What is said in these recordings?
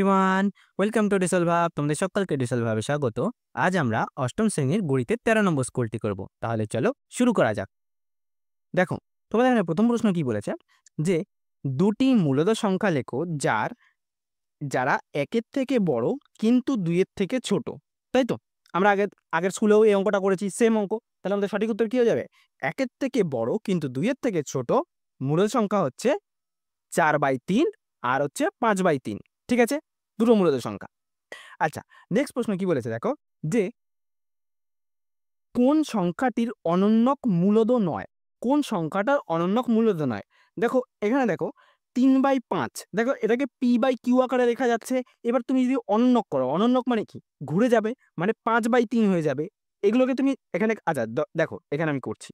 Everyone, welcome to diesel ভাব। তোমাদের সকলকে ডিসেল ভাবে স্বাগত। আজ আমরা অষ্টম শ্রেণীর গণিতের 13 নম্বর স্কুলটি করব। তাহলে চলো শুরু করা যাক। দেখো, তোমাদের এখানে প্রথম প্রশ্ন কি বলেছে যে দুটি মূলদ সংখ্যা লেখো যারা একের থেকে বড় কিন্তু দুইয়ের থেকে ছোট। তাই তো আমরা আগের স্কুলেও এই অঙ্কটা করেছি, সেম অঙ্ক। তাহলে আমাদের সঠিক উত্তর কি হয়ে যাবে? একের থেকে বড় কিন্তু দুইয়ের থেকে ছোট মূলদ সংখ্যা হচ্ছে 4/3 আর হচ্ছে 5/3। ঠিক আছে, দুটো মূলদ সংখ্যা। আচ্ছা, নেক্সট প্রশ্ন কি বলেছে দেখো, যে কোন সংখ্যাটির অনন্যক মূলদ নয়? কোন সংখ্যাটার অনন্যক মূলদ নয়? দেখো এখানে দেখো 3/5, দেখো এটাকে p/q আকারে লেখা যাচ্ছে। এবার তুমি যদি অনন্যক করো, অনন্যক মানে কি? ঘুরে যাবে, মানে 5/3 হয়ে যাবে। এগুলোকে তুমি এখানে, আচ্ছা দেখো এখানে আমি করছি।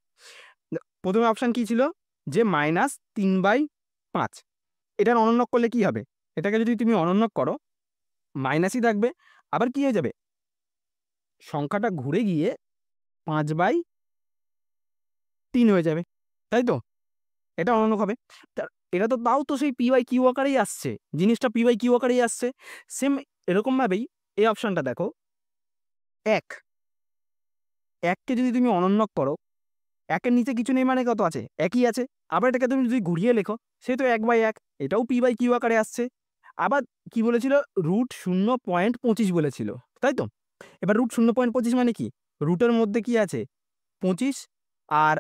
প্রথমে অপশান কি ছিল? যে -3/5। এটার অনন্যক করলে কি হবে? এটাকে যদি তুমি অনন্যক করো মাইনাসই থাকবে, আবার কি হয়ে যাবে? সংখ্যাটা ঘুরে গিয়ে 5/3 হয়ে যাবে, তাই তো? এটা অনন্যক হবে। এটা তো তাও তো সেই p/q আকারেই আসছে, জিনিসটা p/q আকারেই আসছে। সেম এরকমভাবেই এই অপশানটা দেখো, 1কে যদি তুমি অনন্যক করো, 1-এর নিচে কিছু নেই মানে কত আছে? একই আছে। আবার এটাকে তুমি যদি ঘুরিয়ে লেখো, সে তো 1/1, এটাও p/q আকারে আসছে। আবার কি বলেছিল? √0.25 বলেছিল, তাই তো? এবার √0.25 মানে কি? রুটের মধ্যে কি আছে? 25, আর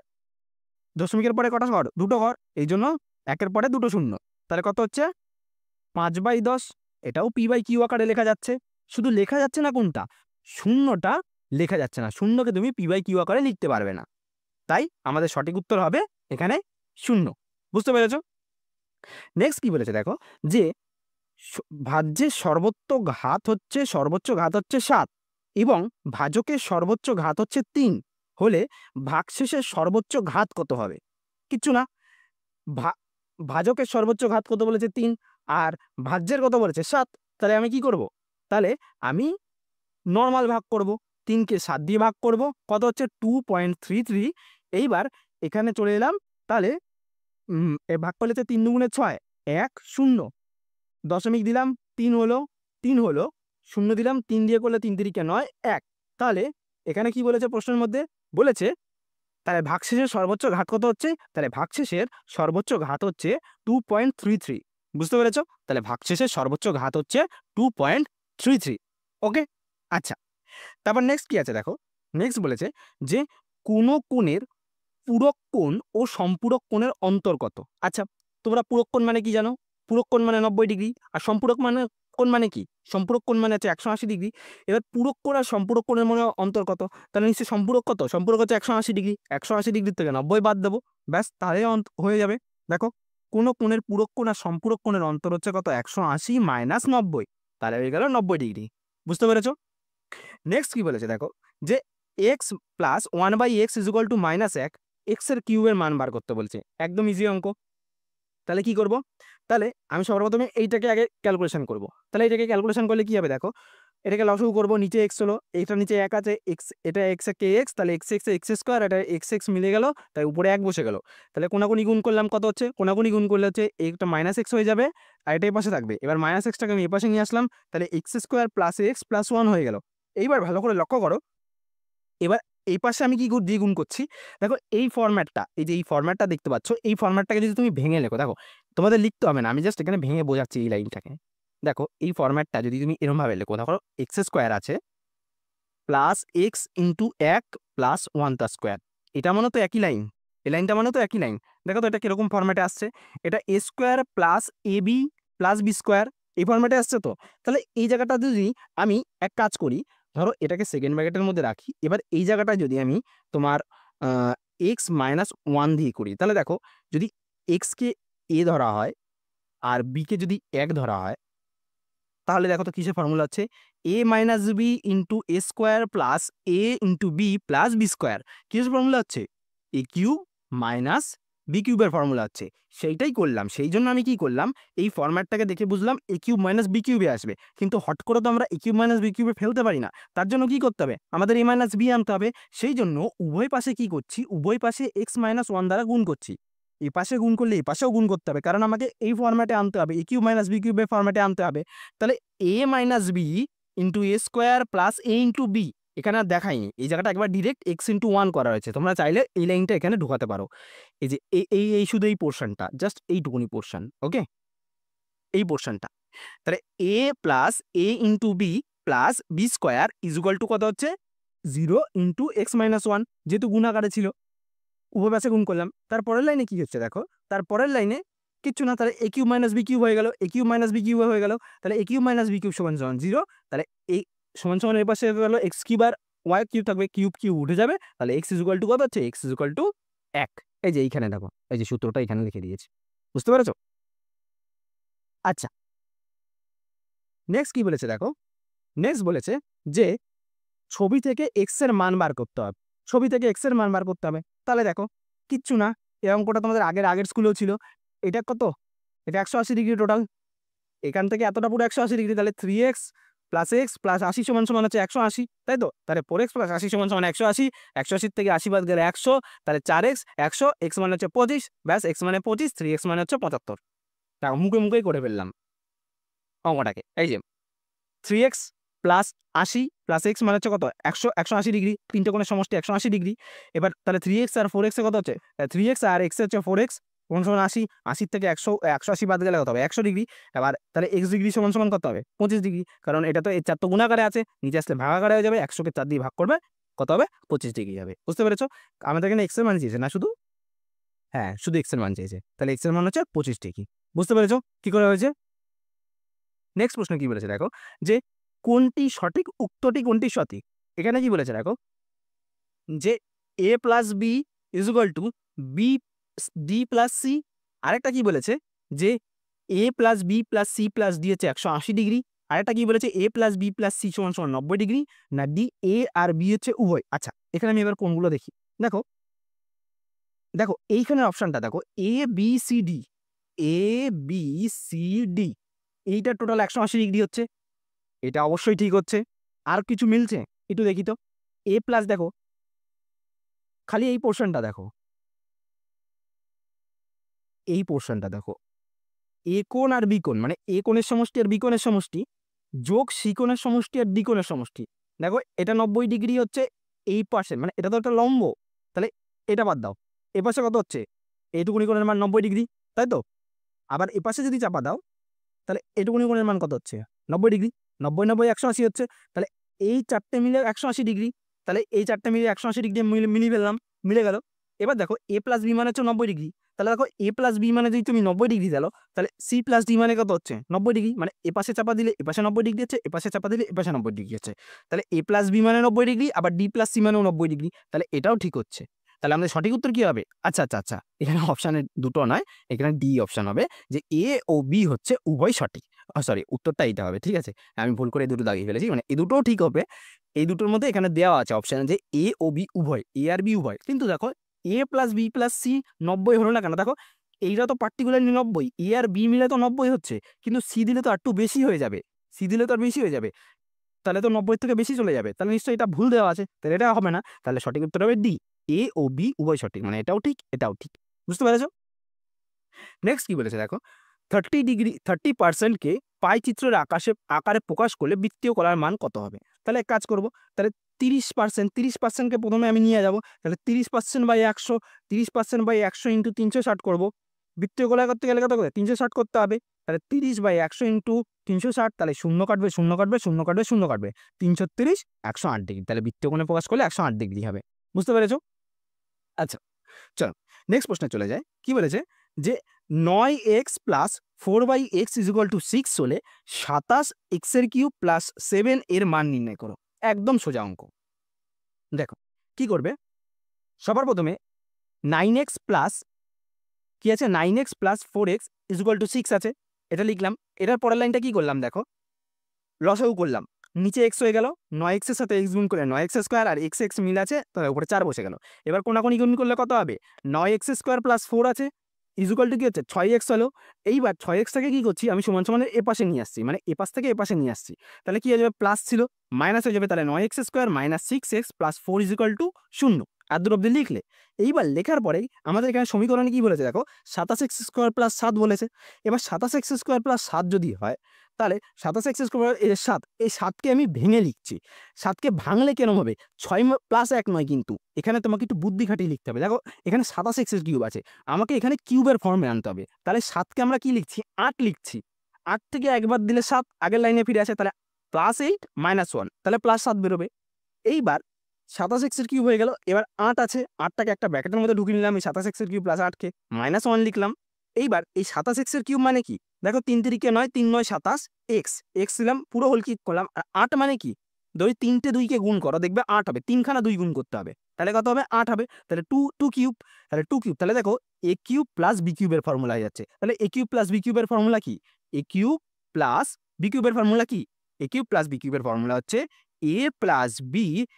দশমিকের পরে কটা ঘর? দুটো ঘর, এই জন্য 1-এর পরে দুটো শূন্য। তাহলে কত হচ্ছে? 5/10। এটাও p/q আকারে লেখা যাচ্ছে। শুধু লেখা যাচ্ছে না কোনটা? শূন্যটা লেখা যাচ্ছে না। শূন্যকে তুমি p/q আকারে লিখতে পারবে না। তাই আমাদের সঠিক উত্তর হবে এখানে 0। বুঝতে পেরেছ? নেক্সট কি বলেছে দেখো, যে ভাজ্যের সর্বোচ্চ ঘাত হচ্ছে 7 এবং ভাজকের সর্বোচ্চ ঘাত হচ্ছে 3 হলে ভাগশেষের সর্বোচ্চ ঘাত কত হবে? কিচ্ছু না। ভাজকের সর্বোচ্চ ঘাত কত বলেছে? 3, আর ভাজ্যের কত বলেছে? 7। তাহলে আমি কি করব? তাহলে আমি নর্মাল ভাগ করব, 3কে 7 দিয়ে ভাগ করব, কত হচ্ছে? 2.33। এইবার এখানে চলে এলাম, তাহলে ভাগ করলে 3 দুগুণে 6, 1 0, দশমিক দিলাম, 3 হলো, 3 হলো, 0 দিলাম, 3 দিয়ে করলে 3 3 কে 9, 1। তাহলে এখানে কি বলেছে? প্রশ্নের মধ্যে বলেছে তাহলে ভাগশেষের সর্বোচ্চ ঘাত কত হচ্ছে? তাহলে ভাগশেষের সর্বোচ্চ ঘাত হচ্ছে 2.33। বুঝতে পেরেছ? তাহলে ভাগশেষের সর্বোচ্চ ঘাত হচ্ছে 2.33। ওকে, আচ্ছা। তারপর নেক্সট কি আছে দেখো, নেক্সট বলেছে যে কোন কোণের পূরক কোণ ও সম্পূরক কোণের অন্তর কত? আচ্ছা, তোমরা পূরক কোণ মানে কি জানো? পূরক কোণ মানে 90 ডিগ্রি, আর সম্পূরক মানে কোণ মানে কি? সম্পূরক কোণ মানে হচ্ছে 180 ডিগ্রি। এবার পূরক কোণ আর সম্পূরক কোণের মধ্যে অন্তর কত? তাহলে নিশ্চয়ই সম্পূরক কত? সম্পূরক হচ্ছে 180 ডিগ্রি। 180 ডিগ্রি থেকে 90 বাদ দেবো, ব্যাস তাহলে হয়ে যাবে। দেখো, কোন কোণের পূরক কোণ আর সম্পূরক কোণের অন্তর হচ্ছে কত? 180 - 90, তাহলে হয়ে গেল 90 ডিগ্রি। বুঝতে পেরেছ? নেক্সট কি বলেছে দেখো, যে x + 1/x = -1, এক্স এর কিউবের মান বার করতে বলছে। একদম ইজি অঙ্ক। তাহলে কি করব? তাহলে আমি সর্বপ্রথমে এইটাকে আগে ক্যালকুলেশন করব। তাহলে এটাকে ক্যালকুলেশন করলে কি হবে দেখো, এটাকে লসাগু করব। নিচে x হলো, এইটা নিচে 1 আছে, x এটা x কে x, তাহলে x x² এটা x মিলে গেল, তাই উপরে 1 বসে গেল। তাহলে কোনাকুনি গুণ করলাম, কত হচ্ছে? কোনাকুনি গুণ করলে হচ্ছে একটা -x হয়ে যাবে, আর এটা এই পাশে থাকবে। এবার -xটাকে আমি এই পাশে নিয়ে আসলাম, তাহলে x² + x + 1 হয়ে গেল। এইবার ভালো করে লক্ষ্য করো, এবার এই পাশে আমি কি দিয়ে গুণ করছি দেখো, এই ফরম্যাটটা, এই যে এই ফরম্যাটটা দেখতে পাচ্ছ, এই ফরম্যাটটাকে যদি তুমি ভেঙে লেখো, দেখো তোমাদের লিখতে হবে না, আমি জাস্ট এখানে ভেঙে বোঝাচ্ছি এই লাইনটাকে। দেখো এই ফরম্যাটটা যদি তুমি এরকমভাবে লেখো, দেখো x² আছে +x × 1 + 1 তার স্কোয়ার, এটা মানে তো একই লাইন, এই লাইনটা মানে তো একই লাইন। দেখো তো এটা কিরকম ফরম্যাটে আসছে, এটা a² + ab + b², এই ফরম্যাটে আসছে তো। তাহলে এই জায়গাটা যদি আমি এক কাজ করি, ধরো এটাকে সেকেন্ড ব্র্যাকেটের মধ্যে রাখি, এবার এই জায়গাটা যদি আমি তোমার x - 1 দিয়ে করি, তাহলে দেখো যদি x কে a ধরা হয় আর b কে যদি 1 ধরা হয়, তাহলে দেখো তো কিসের ফর্মুলা হচ্ছে? a - b × a² + a × b + b²। কিসের ফর্মুলা হচ্ছে? a³ - b³ এর ফর্মুলা হচ্ছে। সেইটাই করলাম। সেই জন্য আমি কি করলাম, এই ফরম্যাটটাকে দেখে বুঝলাম a³ - b³ আসবে, কিন্তু হট করে তো আমরা a³ - b³ ফেলতে পারি না। তার জন্য কি করতে হবে? আমাদের a - b আনতে হবে। সেই জন্য উভয় পাশে কি করছি? উভয় পাশে x - 1 দ্বারা গুণ করছি। এ পাশে গুণ করলে এ পাশেও গুণ করতে হবে, কারণ আমাকে এই ফর্ম্যাটে আনতে হবে, এ কিউব মাইনাস বি কিউবের ফর্ম্যাটে আনতে হবে। তাহলে a minus b into a square plus A into B, এখানে আর দেখাইনি, এই জায়গাটা একবার ডিরেক্ট এক্স ইন্টু ওয়ান করা হয়েছে, তোমরা চাইলে এই লাইনটা এখানে ঢুকাতে পারো। এই যে এই শুধু এই পোর্শনটা, জাস্ট এইটুকুনি পোর্শন, ওকে, এই পোর্শনটা। তাহলে এ plus A into B plus B square equal to কত হচ্ছে 0 ইন্টু এক্স মাইনাস ওয়ান, যেহেতু গুণ আকারে ছিল উভয় পাশে গুণ করলাম। তারপরের লাইনে কি হচ্ছে দেখো, তারপরের লাইনে কিচ্ছু না, তাহলে a cube minus b cube হয়ে গেল, এ কিউব মাইনাস বি কিউব হয়ে গেল, তাহলে a cube minus b cube সমান সমান 0, তাহলে এই সমান সমান এর পাশে গেল এক্স কিউব আর ওয়াই কিউব থাকবে, কিউব কিউব উঠে যাবে, তাহলে এক্স ইজুকাল টু কত হচ্ছে, এক্স ইজুকাল টু 1। এই যে এইখানে দেখো, এই যে সূত্রটা এখানে লিখে দিয়েছি, বুঝতে পেরেছো? আচ্ছা, নেক্সট কি বলেছে দেখো, নেক্সট বলেছে যে ছবি থেকে এক্স এর মান বার করতে হবে, ছবি থেকে এক্স এর মান বার করতে হবে। তাহলে দেখো কিচ্ছু না, এই অঙ্কটা তোমাদের আগের স্কুলেও ছিল, এটা কত, এটা 180 ডিগ্রি টোটাল, এখান থেকে এতটা পুরো 180 ডিগ্রি, তাহলে 3x প্লাস 80 সমান সমান হচ্ছে 180, তাই তো? তাহলে 4x প্লাস 80 সমান সমান 180, 180 থেকে 80 বাদ গেলে 100, তাহলে 4x 100, x মানে হচ্ছে 25, ব্যাস x মানে 25, 3x মানে হচ্ছে 75। দেখো মুখে মুখেই করে ফেললাম অঙ্কটাকে, এই যে 3x প্লাস 80 প্লাস এক্স মানে হচ্ছে কত 180 ডিগ্রি, তিনটে কোণের সমষ্টি 180 ডিগ্রি। এবার তাহলে 3x আর 4x এ কত হচ্ছে, 3x আর x হচ্ছে 4x, কোণ সমান 80, 80 থেকে 180 বাদ গেলে কত হবে 100 ডিগ্রি। এবার তাহলে x ডিগ্রি সমান সমান কত হবে 25 ডিগ্রি, কারণ এটা তো এই 4 তো গুণাকারে আছে, নিচে আসলে ভাগাকারে হয়ে যাবে, 100কে 4 দিয়ে ভাগ করবে, কত হবে 25 ডিগ্রি হবে। বুঝতে পেরেছো? আমাদের এখানে x এর মান চেয়েছে না, শুধু হ্যাঁ শুধু x এর মান চেয়েছে, তাহলে x এর মান হচ্ছে 25 ডিগ্রি। বুঝতে পেরেছো কি করে হয়েছে? নেক্সট প্রশ্ন কি বলেছে দেখো, যে কোনটি সঠিক, উক্তটি কোনটি সঠিক। এখানে কি বলেছে দেখো, যে A plus B equal to B D plus C. আরেকটা কি বলেছে, যে A plus B plus C plus D হচ্ছে 180 ডিগ্রি। আরেকটা কি বলেছে, A plus B plus C সমান সমান 90 ডিগ্রি, না ডি এ আর বি হচ্ছে উভয়। আচ্ছা, এখানে আমি এবার কোনগুলো দেখি, দেখো দেখো এইখানে অপশনটা দেখো, A B C D, A B C D, এইটা টোটাল 180 ডিগ্রি হচ্ছে, এটা অবশ্যই ঠিক হচ্ছে। আর কিছু মিলছে একটু দেখি তো, এ প্লাস দেখো, খালি এই পোর্শনটা দেখো, এই পোর্শনটা দেখো, এ কোণ আর বি কোণ, মানে এ কোণের সমষ্টি আর বি কোণের সমষ্টি যোগ সি কোণের সমষ্টি আর ডি কোণের সমষ্টি, দেখো এটা 90 ডিগ্রি হচ্ছে এই পাশে, মানে এটা তো একটা লম্ব, তাহলে এটা বাদ দাও, এ পাশে কত হচ্ছে, এইটুকুনি কোণের মান 90 ডিগ্রি, তাই তো? আবার এ পাশে যদি চাপা দাও, তাহলে এইটুকুনি কোণের মান কত হচ্ছে 90 ডিগ্রি, 90 90 180 হচ্ছে, তাহলে এই চারটে মিলে 180 ডিগ্রি, তাহলে এই চারটে মিলে 180 ডিগ্রি মিলিয়ে ফেললাম, মিলে গেল। এবার দেখো এ প্লাস বি মানে হচ্ছে 90 ডিগ্রি, তাহলে দেখো এ প্লাস বি মানে যদি তুমি 90 ডিগ্রি দিলো, তাহলে সি প্লাস ডি মানে কত হচ্ছে 90 ডিগ্রি, মানে এ পাশে চাপা দিলে এ পাশে 90 ডিগ্রি হচ্ছে, এ পাশে চাপা দিলে এ পাশে 90 ডিগ্রি হচ্ছে, তাহলে এ প্লাস বি মানে 90 ডিগ্রি, আবার ডি প্লাস সি মানেও 90 ডিগ্রি, তাহলে এটাও ঠিক হচ্ছে। তাহলে আমাদের সঠিক উত্তর কি হবে, আচ্ছা আচ্ছা আচ্ছা, এখানে অপশানে দুটো নয়, এখানে ডি অপশান হবে, যে এ ও বি হচ্ছে উভয় সঠিক। সরি, উত্তরটা এইটা হবে, ঠিক আছে, আমি ভুল করে এই দুটো দাগিয়ে ফেলেছি, মানে এই দুটোও ঠিক হবে। এই দুটোর মধ্যে এখানে দেওয়া আছে অপশানে যে এ ও বি উভয়, এ আর বি উভয়, কিন্তু দেখো এ প্লাস বি প্লাস সি 90 হলো না কেন, দেখো এইটা তো পার্টিকুলারলি 90, এ আর বি মিলে তো 90 হচ্ছে, কিন্তু সি দিলে তো আর একটু বেশি হয়ে যাবে, সি দিলে তো আর বেশি হয়ে যাবে, তাহলে তো 90 থেকে বেশি চলে যাবে, তাহলে নিশ্চয়ই এটা ভুল দেওয়া আছে, তাহলে এটা হবে না, তাহলে সঠিক উত্তর হবে ডি, এ ও বি উভয় সঠিক, মানে এটাও ঠিক এটাও ঠিক। বুঝতে পেরেছো? নেক্সট কি বলেছে দেখো, 30%কে পাই চিত্রের আকারে প্রকাশ করলে বৃত্তীয় কলার মান কত হবে। তাহলে এক কাজ করব, তাহলে 30%কে প্রথমে আমি নিয়ে যাব, তাহলে 30% বাই 100, 30% বাই 100 ইন্টু 360 করবো, বৃত্তীয় কলা করতে গেলে কত করে 360 করতে হবে, তাহলে 30 বাই 100 ইন্টু 360, তাহলে শূন্য কাটবে শূন্য কাটবে শূন্য কাটবে শূন্য কাটবে, 330 108 ডিগ্রি, তাহলে বৃত্তীয় কোণে প্রকাশ করলে 108 ডিগ্রি হবে। বুঝতে পেরেছো? আচ্ছা চলো নেক্সট প্রশ্নে চলে যায়, কি বলেছে, যে 9x plus 4/x equal to 6 হলে 27x এর কিউব প্লাস 7 এর মান নির্ণয় করো। একদম সোজা অঙ্ক। দেখো কি করবে, সবার প্রথমে 9x প্লাস কি আছে, 9x plus 4x equal to 6 আছে, এটা লিখলাম। এটার পরের লাইনটা কি করলাম দেখো, লসাগু করলাম, নিচে x হয়ে গেল, 9x এর সাথে x গুণ করলে 9x স্কোয়ার, আর x মিল আছে, তার উপরে 4 বসে গেল। এবার কোনাকুনি গুণ করলে কত হবে, 9x স্কোয়ার প্লাস 4 আছে ইজুকাল টু কি হচ্ছে 6x হলো। এইবার 6x টাকে কি করছি আমি সমান সমানের এ পাশে নিয়ে আসছি, মানে এ পাশ থেকে এ পাশে নিয়ে আসছি, তাহলে কি হয়ে যাবে প্লাস ছিল মাইনাস হয়ে যাবে, তাহলে 9x square minus 6x plus 4 equal to 0। এত অব্দি লিখলে। এইবার লেখার পরেই আমাদের এখানে সমীকরণে কি বলেছে দেখো, 27x² + 7 বলেছে। এবার 27x² + 7 যদি হয়, তাহলে 27x² এর 7, এই 7কে আমি ভেঙে লিখছি। 7কে ভাঙলে কেরম হবে, 6 + 1 নয় কিন্তু, এখানে তোমাকে একটু বুদ্ধি খাটিয়ে লিখতে হবে। দেখো এখানে 27x³ আছে, আমাকে এখানে কিউবের ফর্মে আনতে হবে। তাহলে 7কে আমরা কি লিখছি, 8 লিখছি। 8 থেকে একবার দিলে 7, আগের লাইনে ফিরে আসে, তাহলে +8 - 1, তাহলে +7 বেরোবে। এইবার 27x³ হয়ে গেল। এবার 8 আছে, 8টাকে একটা ব্র্যাকেটের মধ্যে ঢুকিয়ে নিলাম, এই 27x³ + 8কে -1 লিখলাম। এইবার এই 27x³ মানে কি, দেখো 3 3 9, 3 9 27, x দিলাম, পুরো হোল ক্লিক করলাম। আর 8 মানে কি, ধরি 3টে 2কে গুণ করো, দেখবে 8 হবে। 3খানা 2 গুণ করতে হবে, তাহলে কত হবে, 8 হবে। তাহলে 2 কিউব, তাহলে 2 কিউব, তাহলে দেখো a³ + b³ এর ফর্মুলা হয়ে যাচ্ছে। তাহলে a³ + b³ এর ফর্মুলা কি, a³ + b³ এর ফর্মুলা কি, a³ + b³ এর ফর্মুলা হচ্ছে a + b * a² -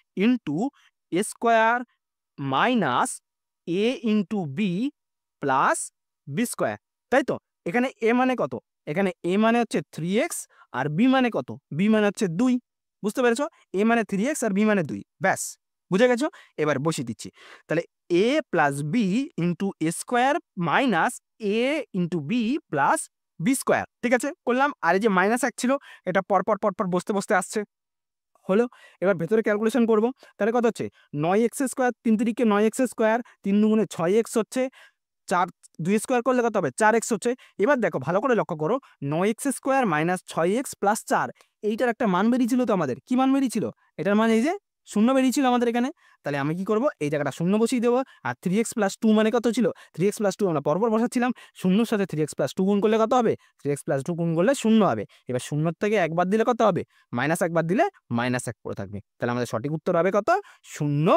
a * b + b², তাই তো? এখানে a মানে কত, এখানে a মানে হচ্ছে 3x, আর b মানে কত, b মানে হচ্ছে 2। বুঝতে পেরেছ, a মানে 3x আর b মানে 2, ব্যাস বুঝে গেছো। এবার বসিয়ে দিচ্ছি, তাহলে a + b * a² - a * b + b², ঠিক আছে করলাম। আর এই যে -1 ছিল, এটা পরপর পরপর বসতে বসতে আসছে, হলো। এবার ভেতরে ক্যালকুলেশন করব, তাহলে কত হচ্ছে, 9x², 3 3 9x², 3 2 6x হচ্ছে, 4 2 স্কোয়ার করলে কত হবে, 4x হচ্ছে। এবার দেখো ভালো করে লক্ষ্য করো, 9x² - 6x + 4, এইটার একটা মান বেরিয়েছিল তো আমাদের, কি মান বেরিয়েছিল, এটার মান এই যে 0 বেরিয়েছিল আমাদের এখানে। তাহলে আমি কি করব, এই জায়গাটা 0 বসিয়ে দেবো। আর 3x + 2 মানে কত ছিল, 3x + 2 আমরা পরপর বসাচ্ছিলাম, 0-র সাথে 3x + 2 গুণ করলে কত হবে, 3x + 2 গুণ করলে 0 হবে। এবার 0 থেকে একবার দিলে কত হবে, -1 দিলে -1 পড়ে থাকবে। তাহলে আমাদের সঠিক উত্তর হবে কত, 0,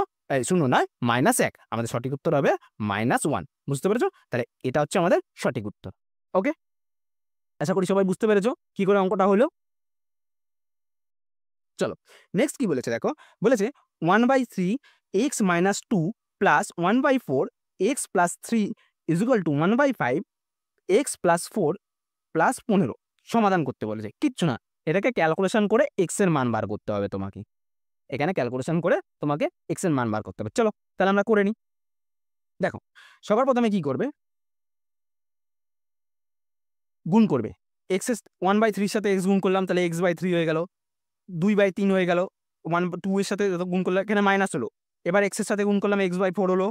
0 নয় -1, আমাদের সঠিক উত্তর হবে -1। বুঝতে পেরেছো, তাহলে এটা হচ্ছে আমাদের সঠিক উত্তর। ওকে, আশা করি সবাই বুঝতে পেরেছো কি করে অঙ্কটা হলো। চলো নেক্সট কি বলেছে দেখো, বলেছে 1/3 x - 2 + 1/4 x + 3 = 1/5 x + 4 + 15 সমাধান করতে বলেছে। কিচ্ছু না, এটাকে ক্যালকুলেশন করে x এর মান বার করতে হবে তোমাকে। এখানে ক্যালকুলেশন করে তোমাকে x এর মান বার করতে হবে। চলো তাহলে আমরা করে নিই। দেখো সবার প্রথমে কি করবে, গুণ করবে। x এর 1/3 এর সাথে x গুণ করলাম, তাহলে x/3 হয়ে গেল। 2/3 হয়ে গেল, 2 এর সাথে গুণ করলে এখানে মাইনাস হলো। এবার x এর সাথে গুণ করলাম, x/4 হলো।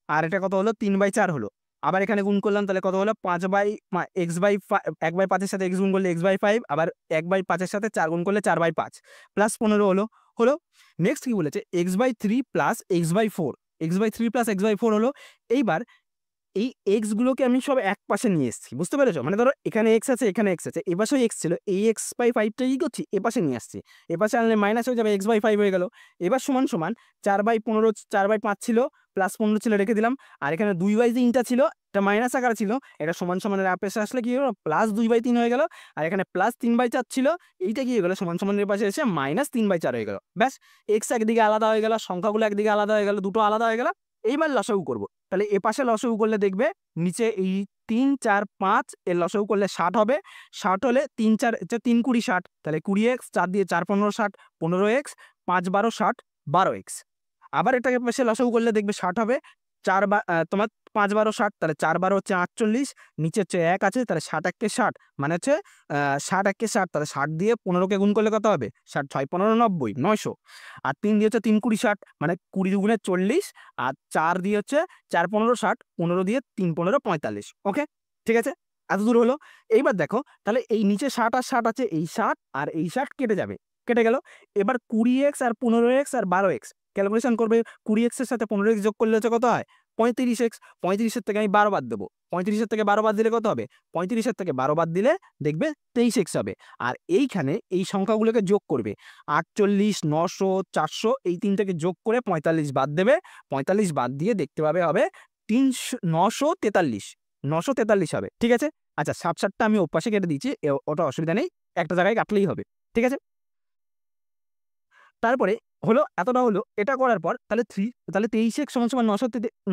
আর এটা কত হলো, 3/4 হলো। আবার এখানে গুণ করলাম, তাহলে কত হলো, 1/5 এর সাথে x গুণ করলে x/5, আবার 1/5 এর সাথে 4 গুণ করলে 4/5 প্লাস 15 হলো। হলো। নেক্সট কি বলেছে, x/3 plus x/4, x/3 plus x/4 হলো। এইবার এই x গুলোকে আমি সব এক পাশে নিয়ে এসেছি, বুঝতে পেরেছো? মানে ধরো এখানে x আছে, এখানে x আছে, এপাশেও x ছিল, এই x/5 টা কি করছি, এপাশে নিয়ে আসছি। এপাশে আনলে মাইনাস হয়ে যাবে, x/5 হয়ে গেল। এবার সমান সমান 4/15, 4/5 ছিল, প্লাস 15 ছিল, রেখে দিলাম। আর এখানে 2/3 টা ছিল, এটা মাইনাস আকারে ছিল, এটা সমান সমানের পাশে আসলে কি হলো, প্লাস 2/3 হয়ে গেল। আর এখানে প্লাস 3/4 ছিল, এইটা কি হয়ে গেল, সমান সমানের পাশে এসে মাইনাস 3/4 হয়ে গেল। ব্যাস, x একদিকে আলাদা হয়ে গেল, সংখ্যাগুলো একদিকে আলাদা হয়ে গেল, দুটো আলাদা হয়ে গেল। এইবার লসাগু করব, তাহলে এ পাশে লসাগু করলে দেখবে নিচে এই 3 4 5 এর লসাগু করলে 60 হবে। 60 হলে 3 4 3 20 60, তাহলে 20x, 4 দিয়ে 4 15 60, 15x, 5 12 60, 12x। আবার এটাকে পাশে লসাগু করলে দেখবে 60 হবে। 4 তোমার 5 12 60, তাহলে 4 12 হচ্ছে 48, নিচে হচ্ছে 1 আছে, তাহলে 60 1 কে 60, মানে হচ্ছে 60 1 কে 60, তাহলে 60 দিয়ে 15 কে গুণ করলে কত হবে, 60 6 15 90, 900। আর 3 দিয়ে হচ্ছে 3 20 60, মানে 20 দুগুণে 40। আর 4 দিয়ে হচ্ছে 4 15 60, 15 দিয়ে 3 15 45। ওকে, ঠিক আছে, এত দূর হলো। এইবার দেখো, তাহলে এই নিচে 60 আর 60 আছে, এই 60 আর এই 60 কেটে যাবে, কেটে গেল। এবার 20x আর 15x আর 12x ক্যালকুলেশন করবে। 20x এর সাথে 15x যোগ করলে হচ্ছে কত হয়, 35x। 35 এর থেকে আমি 12 বাদ দেবো, 35 এর থেকে 12 বাদ দিলে কত হবে, 35 এর থেকে 12 বাদ দিলে দেখবে 23x হবে। আর এইখানে এই সংখ্যাগুলোকে যোগ করবে, 48 900 400, এই তিনটাকে যোগ করে 45 বাদ দেবে। 45 বাদ দিয়ে দেখতে পাবে হবে 943, 943 হবে, ঠিক আছে। আচ্ছা, 60টা আমি ওপাশে কেটে দিচ্ছি, ওটা অসুবিধা নেই, একটা জায়গায় কাটলেই হবে, ঠিক আছে। তারপরে হলো, এতটা হলো। এটা করার পর তাহলে 23x =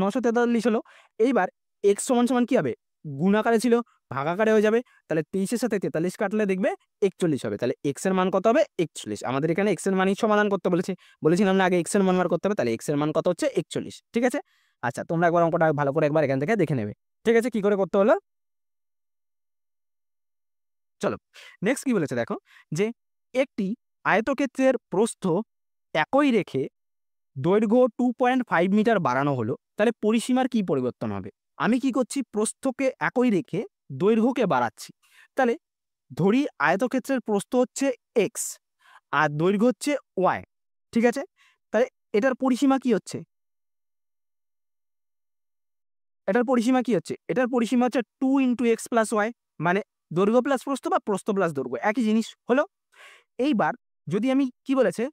943 হলো। এইবার x সমান সমান কি হবে, গুণাকারে ছিল, ভাগাকারে হয়ে যাবে। তাহলে 23-এর সাথে 43 কাটলে দেখবে 41 হবে। তাহলে এক্স এর মান কত হবে? 41। আমাদের এখানে এক্স এর মানই সমাধান করতে বলেছে, বলেছিলাম না আগে এক্স এর মান বার করতে হবে। তাহলে এক্স এর মান কত হচ্ছে? 41। ঠিক আছে। আচ্ছা, তোমরা একবার অঙ্কটা ভালো করে একবার এখান থেকে দেখে নেবে। ঠিক আছে, কি করে করতে হলো। চলো নেক্সট কি বলেছে দেখো, যে একটি আয়তক্ষেত্রের প্রস্থ একই রেখে দৈর্ঘ্য 2.5 মিটার বাড়ানো হলো, তাহলে পরিসীমার কি পরিবর্তন হবে? আমি কি করছি, প্রস্থকে একই রেখে দৈর্ঘ্যকে বাড়াচ্ছি। তাহলে ধরি আয়তক্ষেত্রের প্রস্থ হচ্ছে এক্স আর দৈর্ঘ্য হচ্ছে ওয়াই। ঠিক আছে, তাহলে এটার পরিসীমা কি হচ্ছে? এটার পরিসীমা কি হচ্ছে? এটার পরিসীমা হচ্ছে 2 × x + y, মানে দৈর্ঘ্য প্লাস প্রস্থ বা প্রস্থ প্লাস দৈর্ঘ্য, একই জিনিস হলো। এইবার যদি আমি কি বলেছে,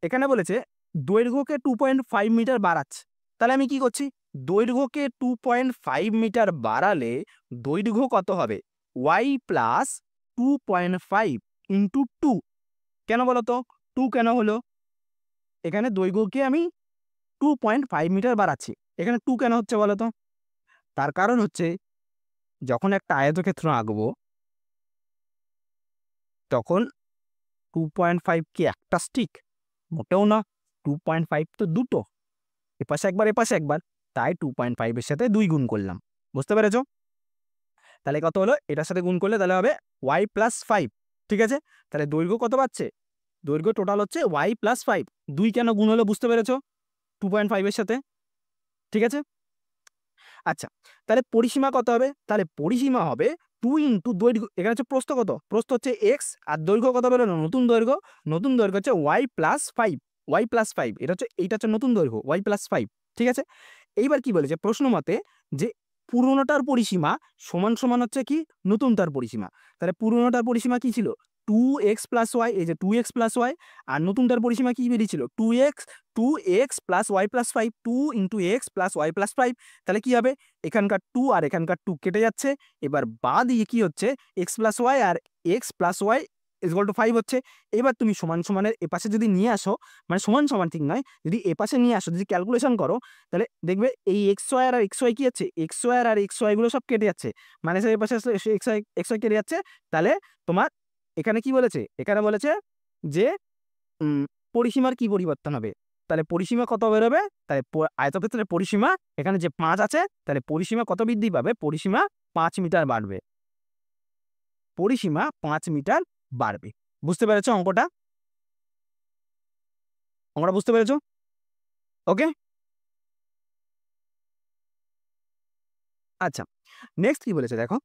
এখানে বলেছে দৈর্ঘ্যকে 2.5 মিটার বাড়াচ্ছে, তাহলে আমি কি করছি, দৈর্ঘ্যকে 2.5 মিটার বাড়ালে দৈর্ঘ্য কত হবে? y + 2.5 × 2। কেন বলো তো 2 কেন হলো? এখানে দৈর্ঘ্যকে আমি 2.5 মিটার বাড়াচ্ছি, এখানে 2 কেন হচ্ছে বলো তো? তার কারণ হচ্ছে যখন একটা আয়তক্ষেত্র আঁকবো তখন 2.5 কি একটা স্টিক? মোটেও না, 2.5 তো দুটো, এপাশে একবার এপাশে একবার, তাই 2.5 এর সাথে 2 গুণ করলাম। বুঝতে পেরেছো? তাহলে কত হলো? এটার সাথে গুণ করলে তাহলে হবে y + 5। ঠিক আছে, তাহলে দৈর্ঘ্য কত পাচ্ছে? দৈর্ঘ্য টোটাল হচ্ছে y + 5। 2 কেন গুণ হলো বুঝতে পেরেছো? 2.5 এর সাথে। ঠিক আছে, আচ্ছা, তাহলে পরিসীমা কত হবে? তাহলে পরিসীমা হবে 2 × দৈর্ঘ্য, এখানে হচ্ছে প্রস্থ কত? প্রস্থ হচ্ছে এক্স আর দৈর্ঘ্য কত বেরোলো? নতুন দৈর্ঘ্য, নতুন দৈর্ঘ্য হচ্ছে y + 5। y + 5 এটা হচ্ছে, এইটা হচ্ছে নতুন দৈর্ঘ্য y + 5। ঠিক আছে, এইবার কি বলেছে প্রশ্ন মতে, যে পুরোনোটার পরিসীমা সমান সমান হচ্ছে কি নতুনটার পরিসীমা। তাহলে পুরোনোটার পরিসীমা কি ছিল? 2x + y, এই যে 2x + y, আর নতুনটার পরিসীমা কি বেরিয়েছিল? 2x + y + 5, 2 × x + y + 5। তাহলে কি হবে? এখানকার 2 আর এখানকার 2 কেটে যাচ্ছে। এবার বাদ দিয়ে কি হচ্ছে, x + y আর x + y = 5 হচ্ছে। এবার তুমি সমান সমানের এপাশে যদি নিয়ে আসো, মানে সমান সমান ঠিক নয়, যদি এপাশে নিয়ে আসো, যদি ক্যালকুলেশন করো, তাহলে দেখবে এই xy আর xy কি আছে, xy আর xy গুলো সব কেটে যাচ্ছে, মানে এই পাশে আসলে xy কেটে যাচ্ছে। তাহলে তোমার এখানে কি বলেছে? এখানে বলেছে যে পরিসীমার কি পরিবর্তন হবে? তাহলে পরিসীমা কত বেরোবে? তাহলে আয়তক্ষেত্রের পরিসীমা এখানে যে 5 আছে, তাহলে পরিসীমা কত বৃদ্ধি পাবে? পরিসীমা 5 মিটার বাড়বে। পরিসীমা 5 মিটার বাড়বে। বুঝতে পেরেছো অঙ্কটা? অঙ্কটা বুঝতে পেরেছো? ওকে, আচ্ছা, নেক্সট কি বলেছে দেখো,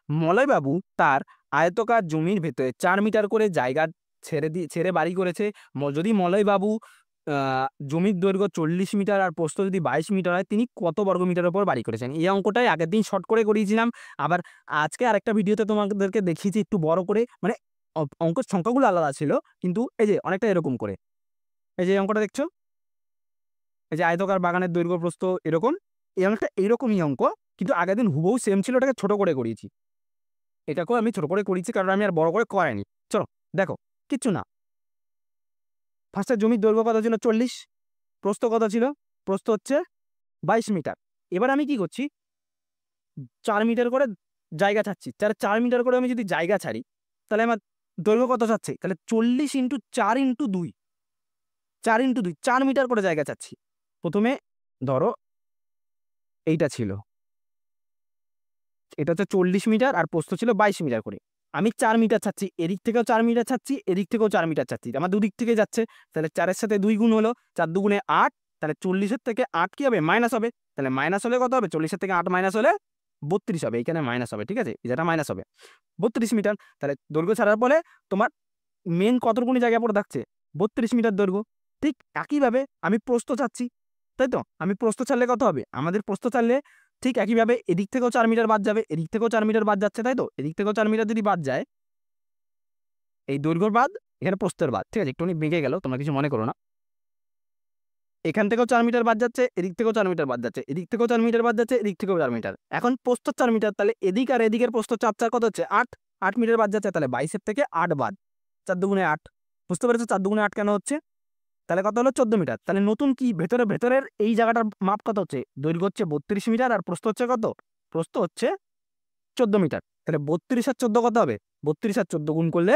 মলয়বাবু তার আয়তকার জমির ভেতরে 4 মিটার করে জায়গা ছেড়ে বাড়ি করেছে। যদি মলয়বাবু জমির দৈর্ঘ্য 40 মিটার আর প্রস্থ যদি 22 মিটার হয়, তিনি কত বর্গ মিটারের উপর বাড়ি করেছেন? এই অঙ্কটাই আগের দিন শর্ট করে করিয়েছিলাম, আবার আজকে আরেকটা ভিডিওতে তোমাদেরকে দেখিয়েছি একটু বড় করে, মানে অঙ্কের সংখ্যাগুলো আলাদা ছিল, কিন্তু এই যে অনেকটা এরকম করে, এই যে অঙ্কটা দেখছো, এই যে আয়তকার বাগানের দৈর্ঘ্য প্রস্থ এরকম, এই অঙ্কটা এইরকমই অঙ্ক, কিন্তু আগের দিন হুবহু সেম ছিল, ওটাকে ছোট করে করিয়েছি। এটাকেও আমি ছোট করে করিয়েছি কারণ আমি আর বড় করে করাইনি। চলো দেখো, কিচ্ছু না, ফার্স্টে জমির দৈর্ঘ্য কত ছিল? 40। প্রস্থ কত ছিল? প্রস্থ হচ্ছে 22 মিটার। এবার আমি কি করছি, 4 মিটার করে জায়গা ছাড়ছি। 4 মিটার করে আমি যদি জায়গা ছাড়ি, তাহলে আমার দৈর্ঘ্য কত ছাড়ছি? তাহলে 40 × 4 × 2, 4 × 2, 4 মিটার করে জায়গা চাচ্ছি। প্রথমে ধরো এইটা ছিল, এটা হচ্ছে 40 মিটার আর প্রস্থ ছিল 22 মিটার করে। আমি 4 মিটার চাচ্ছি, এদিক থেকেও 4 মিটার চাচ্ছি, এদিক থেকেও 4 মিটার চাচ্ছি, আমার দুদিক থেকে যাচ্ছে। তাহলে 4 এর সাথে 2 গুণ হলো, 4 × 2 = 8। তাহলে 40 এর থেকে 8 কি হবে? মাইনাস হবে। তাহলে মাইনাস হলে কত হবে? 40 এর থেকে 8 মাইনাস হলে 32 হবে, এখানে মাইনাস হবে। ঠিক আছে, যেটা মাইনাস হবে 32 মিটার। তাহলে দৈর্ঘ্য ছাড়ার পরে তোমার মেন কতটুকুনি জায়গা পড়ে থাকছে? 32 মিটার দৈর্ঘ্য। ঠিক একইভাবে আমি প্রস্থ চাচ্ছি, তাই তো? আমি প্রস্থ ছাড়লে কত হবে? আমাদের প্রস্থ ছাড়লে ঠিক একইভাবে এদিক থেকেও 4 মিটার বাদ যাবে, এদিক থেকেও 4 মিটার বাদ যাচ্ছে, তাই তো? এদিক থেকেও 4 মিটার যদি বাদ যায়, এই দৈর্ঘ্যর বাদ, এখানে প্রস্থের বাদ। ঠিক আছে, একটুখানি বেঁকে গেল, তোমরা কিছু মনে করো না। এখান থেকেও 4 মিটার বাদ যাচ্ছে, এদিক থেকেও 4 মিটার বাদ যাচ্ছে, এদিক থেকেও 4 মিটার বাদ যাচ্ছে, এদিক থেকেও 4 মিটার। এখন প্রস্থ 4 মিটার, তাহলে এদিক আর এদিকের প্রস্থ 4 4 কত হচ্ছে? 8। 8 মিটার বাদ যাচ্ছে, তাহলে 22 এর থেকে 8 বাদ, 4 × 2 = 8। বুঝতে পেরেছো 4 × 2 = 8 কেন হচ্ছে? তাহলে কত হলো 14 মিটার। তাহলে নতুন কি ভেতরের এই জায়গাটার মাপ কত হচ্ছে, দৈর্ঘ্য হচ্ছে 32 মিটার আর প্রস্থ হচ্ছে কত, প্রস্থ হচ্ছে 14 মিটার। তাহলে 32 আর 14 কত হবে, 32 আর 14 গুণ করলে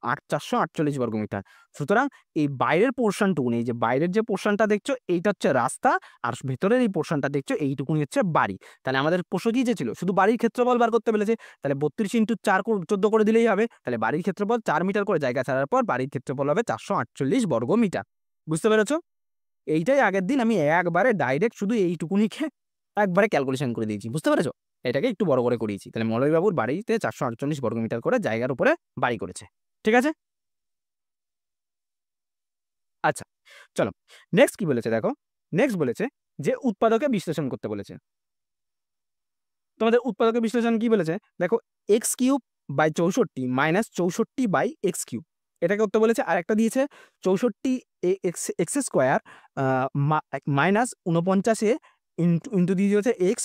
448 বর্গমিটার। সুতরাং এই বাইরের পোর্শনটুকু, এই যে বাইরের যে পোর্শনটা দেখছো এইটা হচ্ছে রাস্তা, আর ভেতরের এই পোর্শনটা দেখছো এইটুকুনি হচ্ছে বাড়ি। তাহলে আমাদের প্রশ্ন কি চেয়েছিল, শুধু বাড়ির ক্ষেত্রফল বার করতে বলেছে। তাহলে 32 ইন্টু 4 14 করে দিলেই হবে। তাহলে বাড়ির ক্ষেত্রফল 4 মিটার করে জায়গা ছাড়ার পর বাড়ির ক্ষেত্রফল হবে 448 বর্গমিটার। বুঝতে পেরেছো? এইটাই আগের দিন আমি একবারে ডাইরেক্ট শুধু এইটুকুনিকে একবারে ক্যালকুলেশন করে দিয়েছি। বুঝতে পেরেছো? এটাকে একটু বড় করে করিয়েছি। তাহলে মলয়বাবুর বাড়িতে 448 বর্গমিটার করে জায়গার উপরে বাড়ি করেছে। ঠিক আছে? আচ্ছা, চলো নেক্সট কি বলেছে দেখো। নেক্সট বলেছে যে উৎপাদকে বিশ্লেষণ করতে বলেছে। তোমাদের উৎপাদকের বিশ্লেষণ কি বলেছে দেখো, x cube by 64 minus 64 by x cube, এটা করতে বলেছে। আর একটা দিয়েছে 64 এক্স স্কোয়ার মাইনাস 49 ইন্টু দিয়ে দিয়েছে এক্স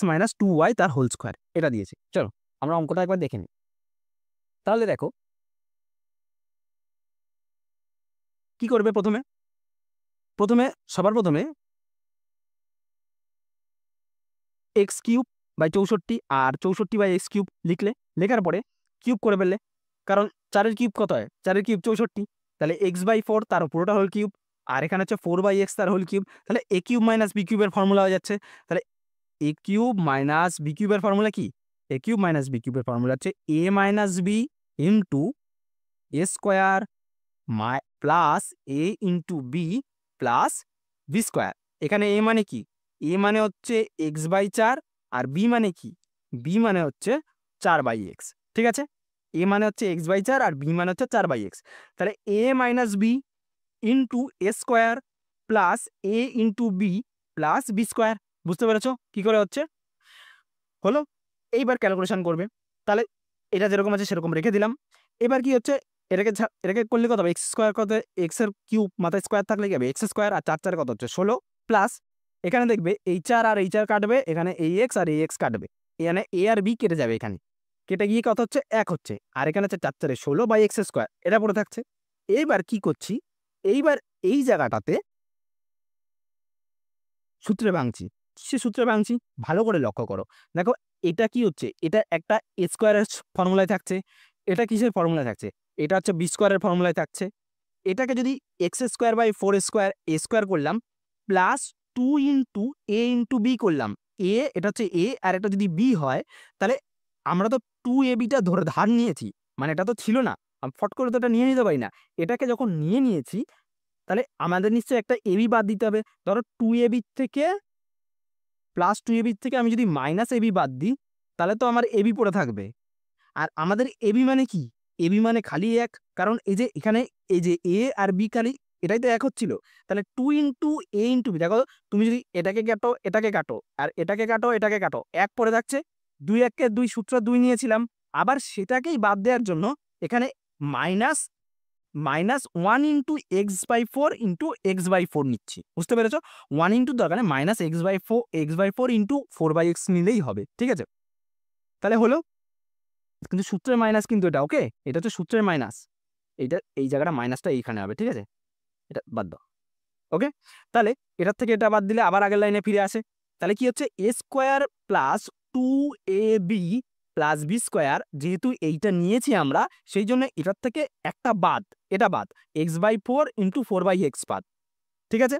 মাইনাস 2y তার হোল স্কোয়ার, এটা দিয়েছে। চলো আমরা অঙ্কটা একবার দেখে নিই। তাহলে দেখো কি করবে, সবার প্রথমে এক্স কিউব বাই 64 আর 64 বাই এক্স কিউব লিখলে, লেখার পরে কিউব করে ফেললে, কারণ 4-এর কিউব কত হয়, 4-এর কিউব 64। তাহলে এক্স বাই 4 তার পুরোটা হোল কিউব, আর এখানে হচ্ছে 4 বাই এক্স তার হোল কিউব। তাহলে এ কিউব মাইনাস বি কিউবের ফর্মুলা হয়ে যাচ্ছে। তাহলে এ কিউব মাইনাস বি কিউবের ফর্মুলা কি, এ কিউব মাইনাস বি কিউবের ফর্মুলা হচ্ছে a minus b into a square plus A into B plus B square. এখানে এ মানে কি, এ মানে হচ্ছে এক্স বাই 4, আর বি মানে কি, বি মানে হচ্ছে 4 বাই এক্স। ঠিক আছে, এ মানে হচ্ছে এক্স বাই 4 আর বি মানে হচ্ছে 4 বাই এক্স। তাহলে a minus b into a square plus A into B plus B square. বুঝতে পেরেছো কি করে হচ্ছে, হলো? এইবার ক্যালকুলেশন করবে। তাহলে এটা যেরকম আছে সেরকম রেখে দিলাম। এবার কি হচ্ছে, এটাকে করলে কত হবে, এক্স স্কোয়ার কত, এক্স এর কিউব মাথায় স্কোয়ার থাকলে কি হবে, এক্স স্কোয়ার আর 4 কত হচ্ছে 16 প্লাস এখানে দেখবে এই 4 আর এই 4 কাটবে, এখানে এই এক্স আর এই এক্স কাটবে, এখানে এ আর বি কেটে যাবে, এখানে কেটে গিয়ে কত হচ্ছে 1 হচ্ছে, আর এখানে হচ্ছে 4 16 বাই এক্স স্কোয়ার, এটা পড়ে থাকছে। এইবার কি করছি, এইবার এই জায়গাটাতে সূত্রে ভাঙছি। সে সূত্রে ভাঙছি ভালো করে লক্ষ্য করো। দেখো এটা কি হচ্ছে, এটা একটা এ স্কোয়ারের ফর্মুলায় থাকছে, এটা কিসের ফর্মুলায় থাকছে, এটা হচ্ছে বি স্কোয়ারের ফর্মুলায় থাকছে। এটাকে যদি x square by 4 square a square করলাম plus 2 into a into b করলাম, এটা হচ্ছে এ আর এটা যদি বি হয়, তাহলে আমরা তো 2 এ বিটা ধরে ধার নিয়েছি, মানে এটা তো ছিল না, ফট করে তো এটা নিয়ে নিতে পারি না। এটাকে যখন নিয়ে নিয়েছি তাহলে আমাদের নিশ্চয়ই একটা এবি বাদ দিতে হবে। ধরো 2 এবি থেকে প্লাস 2 এবি থেকে আমি যদি মাইনাস এবি বাদ দিই তাহলে তো আমার এবি পড়ে থাকবে। আর আমাদের এবি মানে কি, এবি মানে খালি 1, কারণ এই যে এখানে এই যে এ আর বি খালি এটাই তো 1 হচ্ছিল। তাহলে 2 ইন্টু এ ইন্টু বি, দেখো তুমি যদি এটাকে কাটো এটাকে কাটো আর এটাকে কাটো এটাকে কাটো, 1 পড়ে থাকছে, 2 1 2 সূত্র 2 নিয়েছিলাম, আবার সেটাকেই বাদ দেওয়ার জন্য এখানে minus 1 into x/4 into x/4 নিচ্ছি। বুঝতে পেরেছো? 1 ইন্টু দরকার নেই, মাইনাস x/4 ইন্টু 4/x নিলেই হবে। ঠিক আছে, তাহলে হলো, কিন্তু সূত্রের মাইনাস কিন্তু এটা, ওকে, এটা হচ্ছে সূত্রের মাইনাস, এইটা এই জায়গাটা মাইনাসটা এইখানে হবে। ঠিক আছে, এটা বাদ দাও, ওকে। তাহলে এটার থেকে এটা বাদ দিলে আবার আগের লাইনে ফিরে আসে। তাহলে কি হচ্ছে, a square plus 2ab plus B square, যেহেতু এইটা নিয়েছি আমরা সেই জন্য এটার থেকে একটা বাদ, এটা বাদ, x/4 ইন্টু 4/x বাদ। ঠিক আছে,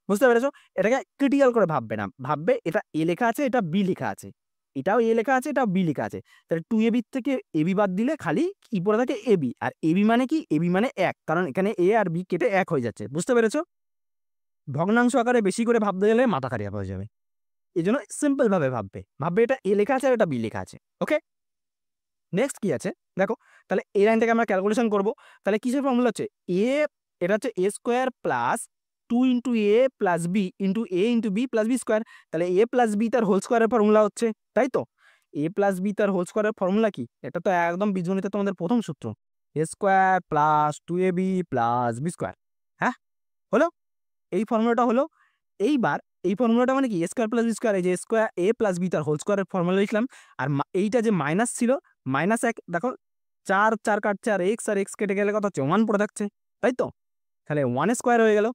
বুঝতে পেরেছো? এটাকে ক্রিটিক্যাল করে ভাববে না, ভাববে এটা এ লেখা আছে এটা বি লেখা আছে, এটাও এ লেখা আছে এটাও বি লেখা আছে। তাহলে 2ab থেকে এবি বাদ দিলে খালি কি পড়ে থাকে, এবি। আর এবি মানে কি, এবি মানে 1, কারণ এখানে এ আর বি কেটে 1 হয়ে যাচ্ছে। বুঝতে পেরেছো? ভগ্নাংশ আকারে বেশি করে ভাবতে গেলে মাথা খারাপ হয়ে যাবে, এই জন্য সিম্পল ভাবে ভাববে এটা এ লেখা আছে আর এটা বি লেখা আছে। ওকে, নেক্সট কি আছে দেখো। তাহলে এই লাইন থেকে আমরা ক্যালকুলেশন করব। তাহলে কিসের ফর্মুলা হচ্ছে, এ এটা হচ্ছে a square plus 2 into a plus b into a into B plus B square. তাহলে এ প্লাস বি তার হোল স্কোয়ারের ফর্মুলা হচ্ছে, তাই তো? এ প্লাস বি তার হোল স্কোয়ারের ফর্মুলা কি, এটা তো একদম বীজগণিতে তোমাদের প্রথম সূত্র, a square plus 2ab plus B square. হ্যাঁ, হলো, এই ফর্মুলাটা হলো। এইবার এই ফর্মুলাটা মানে কি, এ স্কোয়ার প্লাস বি স্কোয়ার, এই যে স্কোয়ার এ প্লাস বি তার হোল স্কোয়ারের ফর্মুলা লিখলাম। আর এইটা যে মাইনাস ছিল, -1, দেখো 4 4 কাটছে আর এক্স কেটে গেলে কত হচ্ছে, 1 পড়ে থাকছে, তাই তো? তাহলে 1 স্কোয়ার হয়ে গেল।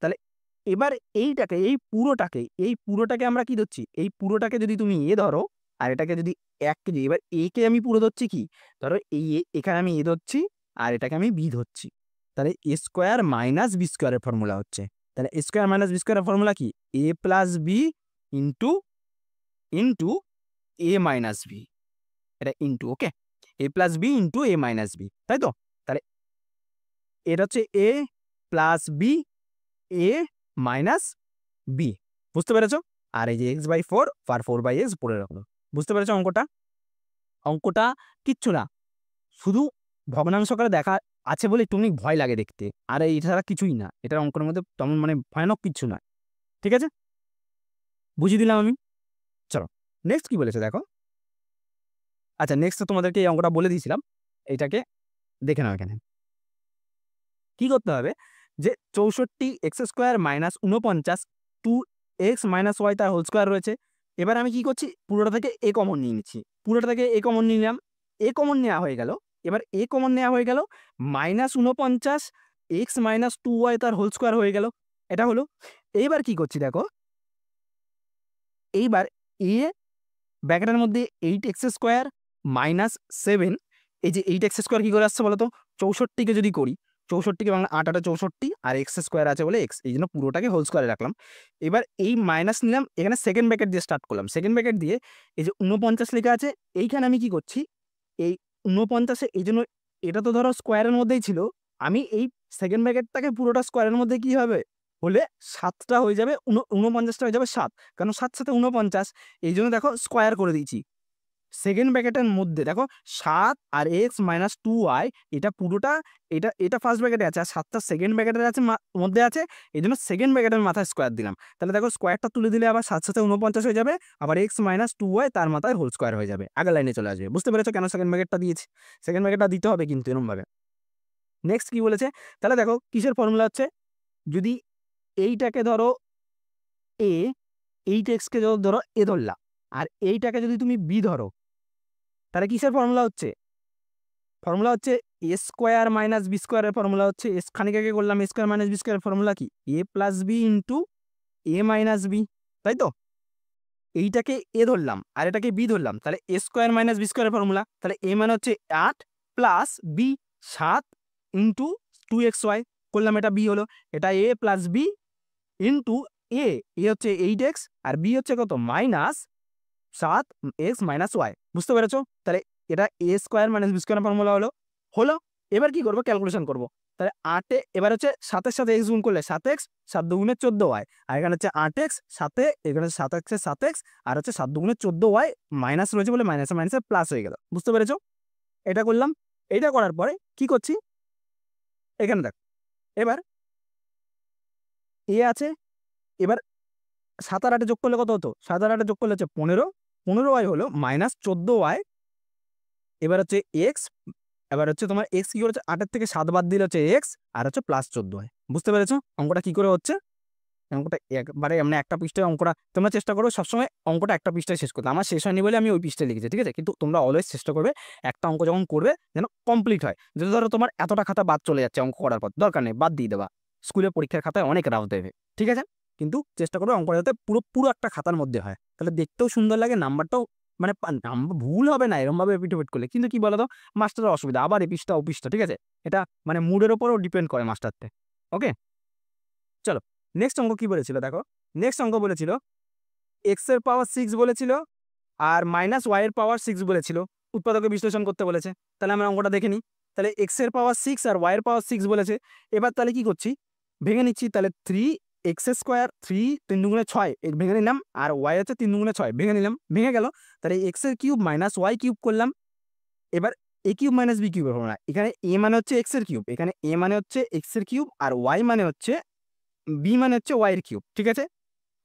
তাহলে এবার এই পুরোটাকে আমরা কি ধরছি, এই পুরোটাকে যদি তুমি এ ধরো আর এটাকে যদি 1 কেজি, এবার একে আমি পুরো ধরছি কি, ধরো এখানে আমি এ ধরছি আর এটাকে আমি বি ধরছি, তাহলে এ স্কোয়ার মাইনাস বি স্কোয়ারের ফর্মুলা হচ্ছে। তাহলে এ স্কোয়ার মাইনাস বি স্কোয়ারের ফর্মুলা কি, এ প্লাস বি ইন্টু ইন্টু এ মাইনাস বি, এটা ইন্টু, ওকে, এ প্লাস বি ইন্টু এ মাইনাস বি, তাই তো। তাহলে এটা হচ্ছে এ plus B A minus B, বুঝতে পেরেছ? আর এই যে x/4 আর 4/x পড়ে রাখলো, বুঝতে পেরেছ অঙ্কটা? অঙ্কটা কিচ্ছু না, শুধু ভগ্নাংশ আকারে দেখা আছে বলে একটু ভয় লাগে দেখতে, আর এছাড়া কিছুই না, এটার অঙ্কের মধ্যে তেমন ভয়ানক কিচ্ছু নয়, ঠিক আছে, বুঝিয়ে দিলাম আমি। চলো নেক্সট কি বলেছে দেখো। আচ্ছা, নেক্সট তোমাদেরকে এই অঙ্কটা বলে দিয়েছিলাম, এটাকে দেখে নাও। এখানে কি করতে হবে, যে 64x² minus 49 2x minus y তার হোল স্কোয়ার রয়েছে। এবার আমি কি করছি, পুরোটা থেকে এ কমন নিয়ে নিচ্ছি, পুরোটা থেকে এ কমন নিয়ে নিলাম, এ কমন নেওয়া হয়ে গেল। এবার এ কমন নেওয়া হয়ে গেল, মাইনাস 49 x মাইনাস 2y তার হোল স্কোয়ার হয়ে গেল, এটা হলো। এইবার কি করছি দেখো, এইবার এ ব্র্যাকেটের মধ্যে 8x² মাইনাস 7, এই যে 8x² কি করে আসছে বলো তো, 64কে যদি করি, 64কে বাংলা 8 8 64 আর x² আছে বলে x, এই জন্য পুরোটাকে হোল স্কোয়ারে রাখলাম। এবার এই মাইনাস নিলাম, এখানে সেকেন্ড ব্র্যাকেট দিয়ে স্টার্ট করলাম, সেকেন্ড ব্র্যাকেট দিয়ে এই যে 49 লেখা আছে, এইখানে আমি কি করছি, এই 49 এই জন্য এটা তো ধরো স্কোয়ারের মধ্যেই ছিল, আমি এই সেকেন্ড ব্র্যাকেটটাকে পুরোটা স্কোয়ারের মধ্যে কি হবে হলে 7টা হয়ে যাবে, 49টা হয়ে যাবে 7, কারণ 7 7 49, এই জন্য দেখো স্কোয়ার করে দিয়েছি। সেকেন্ড ব্র্যাকেটের মধ্যে দেখো 7 আর x মাইনাস 2y, এটা পুরোটা, এটা ফার্স্ট ব্র্যাকেটে আছে, আর 7টা সেকেন্ড ব্র্যাকেটের আছে মধ্যে আছে, এই জন্য সেকেন্ড ব্র্যাকেটের মাথায় স্কোয়ার দিলাম। তাহলে দেখো স্কোয়ারটা তুলে দিলে আবার 7 7 49 হয়ে যাবে, আবার x মাইনাস 2y তার মাথায় হোল স্কোয়ার হয়ে যাবে, আগের লাইনে চলে আসবে। বুঝতে পেরেছো কেন সেকেন্ড ব্র্যাকেটটা দিয়েছি? সেকেন্ড ব্র্যাকেটটা দিতে হবে কিন্তু এরমভাবে। নেক্সট কি বলেছে, তাহলে দেখো কিসের ফর্মুলা হচ্ছে, যদি এইটাকে ধরো এ, এইটাকে ধরো এ ধরলা, আর এইটাকে যদি তুমি বি ধরো, তাহলে কিসের ফর্মুলা হচ্ছে, ফর্মুলা হচ্ছে এ স্কোয়ার মাইনাস বি স্কোয়ারের ফর্মুলা হচ্ছে, এস খানিক আগে করলাম, এ স্কোয়ার মাইনাস বি স্কোয়ারের ফর্মুলা কি, এ প্লাস বি ইন্টু এ মাইনাস বি, তাই তো। এইটাকে এ ধরলাম আর এটাকে বি ধরলাম, তাহলে এ স্কোয়ার মাইনাস বি স্কোয়ারের ফর্মুলা, তাহলে এ মানে হচ্ছে 8 প্লাস বি 7 ইন্টু 2xy করলাম, এটা বি হলো, এটা এ প্লাস বি ইন্টু এ হচ্ছে 8x আর বি হচ্ছে কত, মাইনাস 7x মাইনাস ওয়াই, বুঝতে পেরেছো? তাহলে এটা a square minus b square formula হলো। এবার কি করবো, ক্যালকুলেশন করবো। তাহলে 8 এবার হচ্ছে 7-এর সাথে x গুণ করলে 7x, 7 দুগুণে 14y, আর এখানে হচ্ছে 8x, সাথে এখানে 7x এর 7x, আর হচ্ছে 7 দুগুণে 14y, মাইনাস রয়েছে বলে মাইনাসে মাইনাসে প্লাস হয়ে গেল, বুঝতে পেরেছো? এটা করলাম। এইটা করার পরে কি করছি, এখানে দেখ, এবার এ আছে, এবার 7 আর 8 যোগ করলে কত হতো, 7 আর 8 যোগ করলে হচ্ছে 15y হলো মাইনাস 14y, এবার হচ্ছে এক্স, এবার হচ্ছে তোমার এক্স কি করেছে, 8-এর থেকে 7 বাদ দিলে হচ্ছে এক্স, আর হচ্ছে প্লাস 14 বুঝতে পেরেছো অঙ্কটা কি করে হচ্ছে? অঙ্কটা একবারে এমনি একটা পৃষ্ঠায় অঙ্কটা তোমরা চেষ্টা করো সবসময় অঙ্কটা একটা পৃষ্ঠায় শেষ করতে, আমার শেষ হয়নি বলে আমি ওই পৃষ্ঠায় লিখেছি, ঠিক আছে, কিন্তু তোমরা অলওয়েজ চেষ্টা করবে একটা অঙ্ক যখন করবে যেন কমপ্লিট হয়। যদি ধরো তোমার এতটা খাতা বাদ চলে যাচ্ছে অঙ্ক করার পর, দরকার নেই, বাদ দিয়ে দেবা, স্কুলের পরীক্ষার খাতায় অনেক রাফ দেবে, ঠিক আছে, কিন্তু চেষ্টা করবে অঙ্কটা যাতে পুরো পুরো একটা খাতার মধ্যে হয়, তাহলে দেখতেও সুন্দর লাগে, নাম্বারটাও নাম্বার ভুল হবে না এরমভাবে এপিট করে, কিন্তু কি বলতো মাস্টারের অসুবিধা, আবার এপিসটা অপিসটা, ঠিক আছে, এটা মুডের ওপরও ডিপেন্ড করে মাস্টারতে। ওকে, চলো নেক্সট অঙ্ক কি বলেছিল দেখো, নেক্সট অঙ্ক বলেছিল এক্স এর পাওয়ার 6 বলেছিল আর মাইনাস ওয়াই এর পাওয়ার 6 বলেছিল, উৎপাদকে বিশ্লেষণ করতে বলেছে। তাহলে আমরা অঙ্কটা দেখে নিই। তাহলে এক্স এর পাওয়ার 6 আর ওয়াই এর পাওয়ার 6 বলেছে, এবার তাহলে কি করছি, ভেঙে নিচ্ছি। তাহলে 3x² 3 3 দুগুণে 6 ভেঙে নিলাম, আর ওয়াই হচ্ছে 3 দুগুণে 6 ভেঙে নিলাম, ভেঙে গেল। তাহলে এক্স এর কিউব মাইনাস ওয়াই কিউব করলাম। এবার এ কিউব মাইনাস বি কিউবের ফর্মুলা, এখানে এ মানে হচ্ছে এক্স এর কিউব, এখানে এ মানে হচ্ছে এক্স এর কিউব, আর ওয়াই মানে হচ্ছে বি মানে হচ্ছে ওয়াই এর কিউব, ঠিক আছে।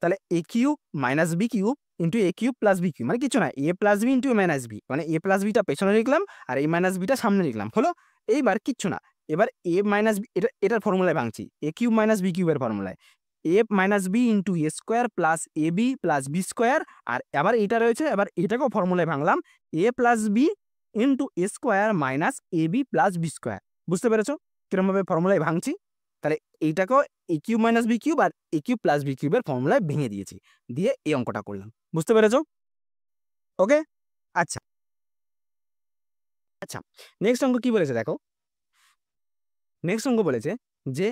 তাহলে a cube minus b cube into a cube plus b cube, মানে কিছু না, a plus b into minus b, মানে এ প্লাস বিটা পেছনে লিখলাম আর এ মাইনাস বিটা সামনে লিখলাম, হলো। এইবার কিচ্ছু না, এবার এ মাইনাস বি, এটার ফর্মুলায় ভাঙছি, এ কিউব মাইনাস বি কিউবের ফর্মুলায় এ minus b into a square plus A B plus B square, আর আবার এটা রয়েছে, এবার এটাকেও ফর্মুলায় ভাঙলাম, এ plus b into a square minus A B plus B square, বুঝতে পেরেছো কিরমভাবে ফর্মুলায় ভাঙছি? এইটাকেও এ কিউব মাইনাস বি কিউব আর এ cube plus B কিউবের ফর্মুলায় ভেঙে দিয়েছি, দিয়ে এই অঙ্কটা করলাম। বুঝতে পেরেছো? ওকে, আচ্ছা আচ্ছা, নেক্সট অঙ্ক কি বলেছে দেখো। নেক্সট অঙ্ক বলেছে যে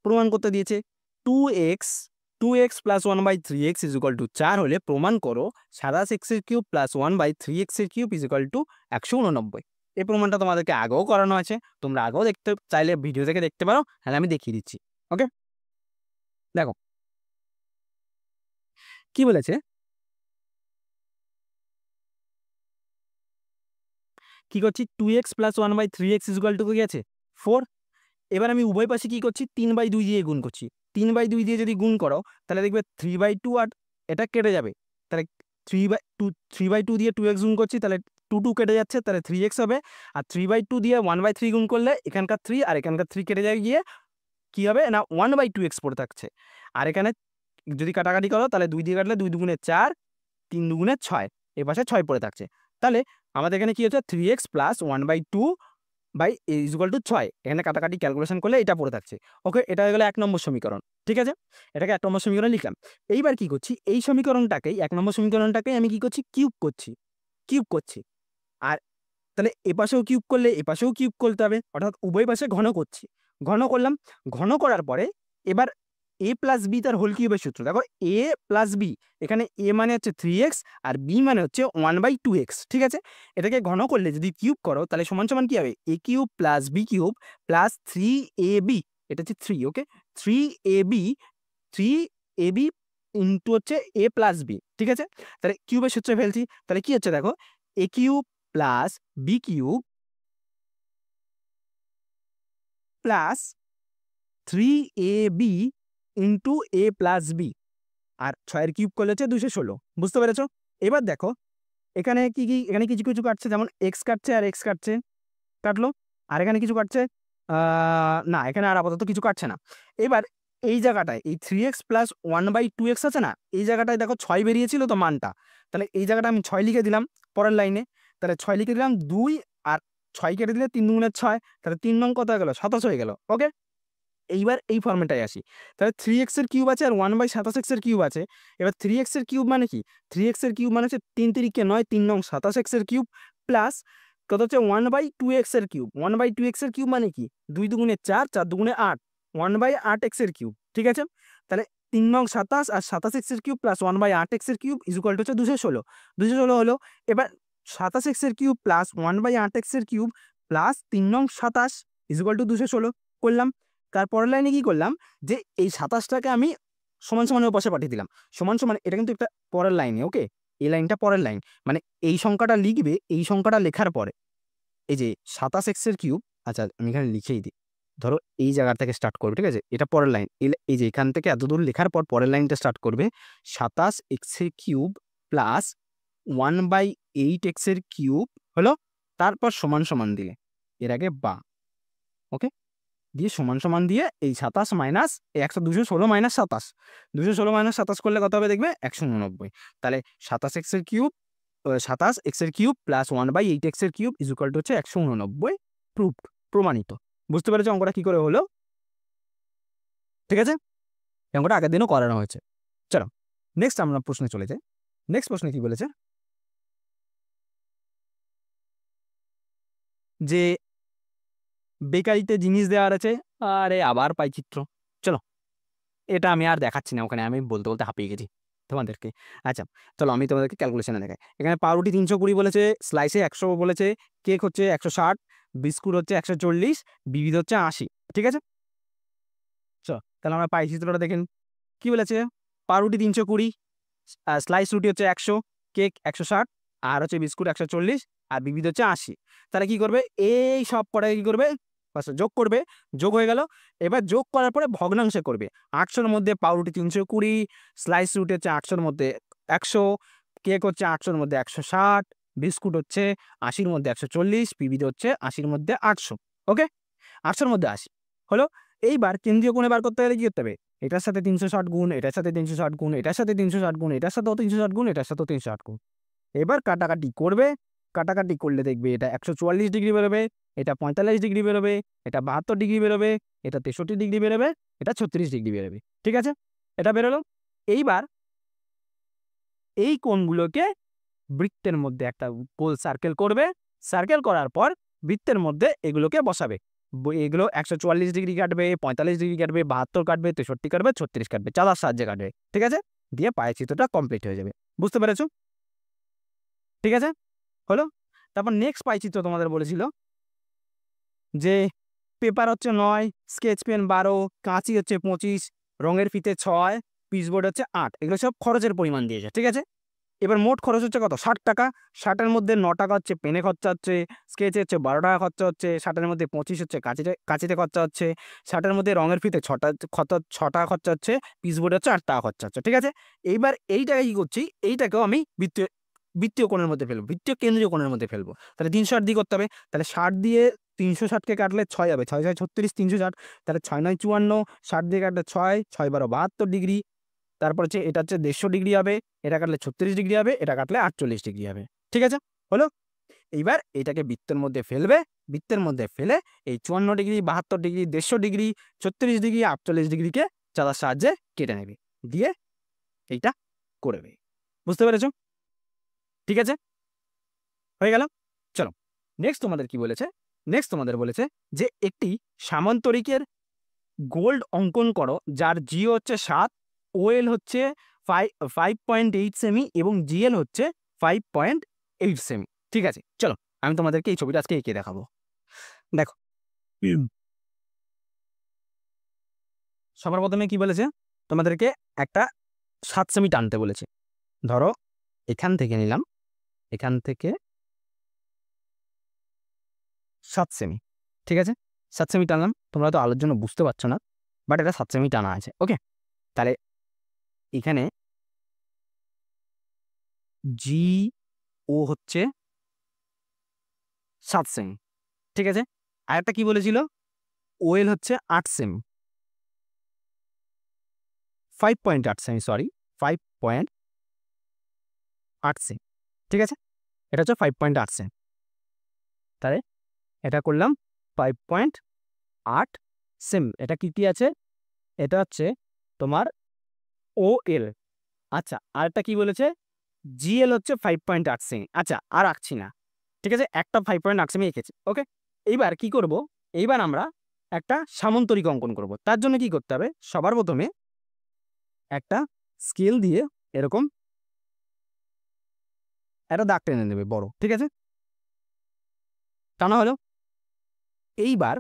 প্রমাণ করতে দিয়েছে 2x plus 1/3x is equal two 4 হলে প্রমাণ করো 27x এর কিউব প্লাস 1/3x এর কিউব ইজ ইকুয়াল টু 189। এই প্রমাণটা তোমাদেরকে আগেও করানো আছে, তোমরা আগেও দেখতে চাইলে ভিডিও থেকে দেখতে পারো, হ্যাঁ আমি দেখিয়ে দিচ্ছি। ওকে, দেখো কি বলেছে, কি করছি 2x plus 1/3x is equal two কি আছে 4। এবার আমি উভয় পাশে কি করছি 3/2 দিয়ে গুণ করছি। 3/2 দিয়ে যদি গুণ করো তাহলে দেখবে 3/2 আর এটা কেটে যাবে, তাহলে 3/2 দিয়ে 2x গুণ করছি, তাহলে 2 কেটে যাচ্ছে, তাহলে 3x হবে। আর 3/2 দিয়ে 1/3 গুণ করলে এখানকার 3 আর এখানকার 3 কেটে যায় গিয়ে কি হবে না 1/2x পড়ে থাকছে। আর এখানে যদি কাটাকাটি করো তাহলে 2 দিয়ে কাটলে 2 দুগুণে 4, 3 দুগুণে 6, এ পাশে 6 পড়ে থাকছে। তাহলে আমাদের এখানে কি হচ্ছে 3x plus 1/2 by is equal to 6, এখানে কাটাকাটি ক্যালকুলেশন করলে এটা পড়ে থাকছে। ওকে, এটা হয়ে গেল 1 নম্বর সমীকরণ। ঠিক আছে, এটাকে 1 নম্বর সমীকরণ লিখলাম। এইবার কি করছি এই সমীকরণটাকেই 1 নম্বর সমীকরণটাকেই আমি কি করছি কিউব করছি। আর তাহলে এপাশেও কিউব করলে এপাশেও কিউব করতে হবে, অর্থাৎ উভয় পাশে ঘন করছি। ঘন করলাম, ঘন করার পরে এবার এ প্লাস বি তার হোল কিউবের সূত্র দেখো, এ প্লাস বি, এখানে এ মানে হচ্ছে 3x আর বি মানে হচ্ছে 1/2x। ঠিক আছে, এটাকে ঘন করলে যদি কিউব করো তাহলে সমান সমান কি হবে a cube plus b cube plus 3ab, এটা হচ্ছে 3। ওকে, 3ab 3ab ইন্টু হচ্ছে এ প্লাস বি। ঠিক আছে, তাহলে কিউবের সূত্রে ফেলছি, তাহলে কি হচ্ছে দেখো a cube plus b cube plus 3ab into a plus b, আর 6 কিউব করলে হচ্ছে 216। বুঝতে পেরেছো? এবার দেখো এখানে কি কি, এখানে কিছু কিছু কাটছে, যেমন এক্স কাটছে আর এক্স কাটছে, কাটলো। আর এখানে কিছু কাটছে, না এখানে আর আপাতত কিছু কাটছে না। এবার এই জায়গাটায় এই 3x প্লাস 1/2x আছে না, এই জায়গাটায় দেখো 6 বেরিয়েছিল তো মানটা, তাহলে এই জায়গাটা আমি 6 লিখে দিলাম পরের লাইনে, তাহলে 6 লিখে দিলাম 2 আর 6 কেটে দিলে 3 দুগুণে 6, তাহলে 3 নং কত হয়ে গেল 27 হয়ে গেল। ওকে, এইবার এই ফর্মেটায় আসি, তাহলে 3x এর কিউব আছে আর 1/27x এর কিউব আছে। এবার 3x এর কিউব মানে কি 3x এর কিউব মানে হচ্ছে 3 তিরিকে 9, 3 নং 27x এর কিউব প্লাস কত হচ্ছে 1/2x এর কিউব। 1/2x এর কিউব মানে কি 2 দুগুণে 4, 4 দুগুণে 8, 1/8x এর কিউব। ঠিক আছে, তাহলে 3 নং 27 আর 27x এর কিউব প্লাস 1/8x এর কিউব ইজ ইকুয়াল টু হচ্ছে 216। 216 হলো। এবার 27x এর কিউব প্লাস 1/8x এর কিউব প্লাস 3 নং 27 ইজ ইকুয়াল টু 216 করলাম। তারপরের লাইনে কি করলাম যে এই 27টাকে আমি সমান সমানের পাশে পাঠিয়ে দিলাম। সমান সমান এটা কিন্তু একটা পরের লাইনে। ওকে, এই লাইনটা পরের লাইন, মানে এই সংখ্যাটা লিখবে, এই সংখ্যাটা লেখার পরে এই যে 27x এর কিউব, আচ্ছা আমি এখানে লিখেই দিই, ধরো এই জায়গা থেকে স্টার্ট করবে। ঠিক আছে, এটা পরের লাইন, এই যে এখান থেকে এত দূর লেখার পর পরের লাইনটা স্টার্ট করবে 27x এর কিউব প্লাস 1/8x এর কিউব হলো, তারপর সমান সমান দিলে এর আগে বা। ওকে, দিয়ে সমান সমান দিয়ে এই 27 মাইনাস 216 মাইনাস 27, 216 মাইনাস 27 করলে কত হবে দেখবে 189। তাহলে 27x এর কিউব 27x এর কিউব প্লাস 1/8x এর কিউব ইজ ইকুয়াল টু হচ্ছে 189। প্রুফড, প্রমাণিত। বুঝতে পেরেছো অঙ্কটা কি করে হলো? ঠিক আছে, এই অঙ্কটা আগের দিনও করানো হয়েছে। চলো নেক্সট আমরা প্রশ্নে চলে যাই। নেক্সট প্রশ্নে কি বলেছে যে বেকারিতে জিনিস দেওয়ার আছে, আরে আবার পাই চিত্র। চলো এটা আমি আর দেখাচ্ছি না, ওখানে আমি বলতে বলতে হাঁপিয়ে গেছি তোমাদেরকে। আচ্ছা চলো আমি তোমাদেরকে ক্যালকুলেশনে দেখাই। এখানে পাউরুটি 320 বলেছে, স্লাইসে 100 বলেছে, কেক হচ্ছে 160, বিস্কুট হচ্ছে 140, বিবিধ হচ্ছে 80। ঠিক আছে, চলো তাহলে আমরা পাই চিত্রটা দেখেন। কি বলেছে পাউরুটি 320, স্লাইস রুটি হচ্ছে 100, কেক 160, আর হচ্ছে বিস্কুট 140, আর বিবিধ হচ্ছে 80। তাহলে কি করবে এই সব কটাকে কি করবে যোগ করবে, যোগ হয়ে গেল। এবার যোগ করার পরে ভগ্নাংশে করবে। 800-র মধ্যে পাউরুটি 320, স্লাইস রুটি হচ্ছে 800-র মধ্যে 100, কেক হচ্ছে 800-র মধ্যে 160, বিস্কুট হচ্ছে 80-র মধ্যে 140, বিবিধ হচ্ছে 80-র মধ্যে 800। ওকে, 800-র মধ্যে 80 হলো। এইবার কেন্দ্রীয় কোণে বার করতে গেলে কি করতে হবে এটার সাথে 360 গুণ, এটার সাথে 360 গুণ, এটার সাথে 360 গুণ, এটার সাথেও 360 গুণ, এটার সাথেও 360 গুণ। এবার কাটাকাটি করবে, কাটাকাটি করলে দেখবে এটা 144 ডিগ্রি বেরোবে, এটা 45 ডিগ্রি বেরোবে, এটা 72 ডিগ্রি বেরোবে, এটা 63 ডিগ্রি বেরোবে, এটা 36 ডিগ্রি বেরোবে। ঠিক আছে, এটা বেরোলো। এইবার এই কোণগুলোকে বৃত্তের মধ্যে একটা গোল সার্কেল করবে, সার্কেল করার পর বৃত্তের মধ্যে এগুলোকে বসাবে। এগুলো 144 ডিগ্রি কাটবে, 45 ডিগ্রি কাটবে, 72 কাটবে, 63 কাটবে, 36 কাটবে, চাঁদার সাহায্যে কাটবে। ঠিক আছে, দিয়ে পায়ের চিত্রটা কমপ্লিট হয়ে যাবে। বুঝতে পেরেছো? ঠিক আছে, হলো। তারপর নেক্সট পাইচিত্র তোমাদের বলেছিল যে পেপার হচ্ছে 9, স্কেচ পেন 12, কাঁচি হচ্ছে 25, রঙের ফিতে 6, পিচবোর্ড হচ্ছে 8। এগুলো সব খরচের পরিমাণ দিয়েছে। ঠিক আছে, এবার মোট খরচ হচ্ছে কত? 60 টাকা। 60-এর মধ্যে 9 টাকা হচ্ছে পেনে খরচা হচ্ছে, স্কেচে হচ্ছে 12 টাকা খরচা হচ্ছে, 60-এর মধ্যে 25 হচ্ছে কাঁচিতে খরচা হচ্ছে, 60-এর মধ্যে রঙের ফিতে 6 টাকা খরচা হচ্ছে, পিচবোর্ডে হচ্ছে 8 টাকা খরচা হচ্ছে। ঠিক আছে, এইবার এই টাকা কি করছি, এইটাকেও আমি বৃত্তীয় কোণের মধ্যে ফেলবো, বৃত্তীয় কেন্দ্রীয় কোণের মধ্যে ফেলবো। তাহলে 360 দিয়ে করতে হবে। তাহলে 60 দিয়ে 360-কে কাটলে 6 হবে, 6 6 36, 360। তাহলে 6 9 54, 60 দিয়ে কাটলে 6, 6 12 72 ডিগ্রি। তারপর হচ্ছে এটা হচ্ছে 150 ডিগ্রি হবে, এটা কাটলে 36 ডিগ্রি হবে, এটা কাটলে 48 ডিগ্রি হবে। ঠিক আছে, হলো। এইবার এটাকে বৃত্তের মধ্যে ফেলবে, বৃত্তের মধ্যে ফেলে এই 54 ডিগ্রি, 72 ডিগ্রি, 150 ডিগ্রি, 36 ডিগ্রি, 48 ডিগ্রিকে চাঁদার সাহায্যে কেটে নেবে, দিয়ে এইটা করবে। বুঝতে পেরেছো? ঠিক আছে, হয়ে গেল। চলো, নেক্সট তোমাদের কি বলেছে? নেক্সট তোমাদের বলেছে যে একটি সামান্তরিকের গোল্ড অঙ্কন করো যার জিও হচ্ছে 7, ওএল হচ্ছে 5.8 সেমি এবং জিএল হচ্ছে 5.8 সেমি। ঠিক আছে, চলো আমি তোমাদেরকে এই ছবিটা আজকে এঁকে দেখাবো। দেখো, সবার প্রথমে কি বলেছে, তোমাদেরকে একটা 7 সেমি টানতে বলেছে। ধরো এখান থেকে নিলাম, এখান থেকে 7 সেমি। ঠিক আছে, 7 সেমি টানলাম। তোমরা তো আলোর জন্য বুঝতে পারছো না, বাট এটা 7 সেমি টানা আছে। ওকে, তাহলে এখানে জি ও হচ্ছে 7 সেমি। ঠিক আছে, আর একটা কি বলেছিল, ওএল হচ্ছে 8 সেমি, 5.8 সেমি, সরি 5.8 সেমি। ঠিক আছে, এটা হচ্ছে 5.8 সেমি। তাহলে এটা করলাম 5.8 সেমি। এটা কি কি আছে, এটা হচ্ছে তোমার ওএল। আচ্ছা, আর একটা কি বলেছে, জিএল হচ্ছে 5.8 সেমি। আচ্ছা, আর রাখছি না। ঠিক আছে, একটা 5.8 সেমি এঁকেছি। ওকে, এইবার কি করব, এইবার আমরা একটা সামান্তরিক অঙ্কন করব। তার জন্য কি করতে হবে, সবার প্রথমে একটা স্কেল দিয়ে এরকম একটা দাগ টেনে নেবে বড়। ঠিক আছে, টানা হলো। এইবার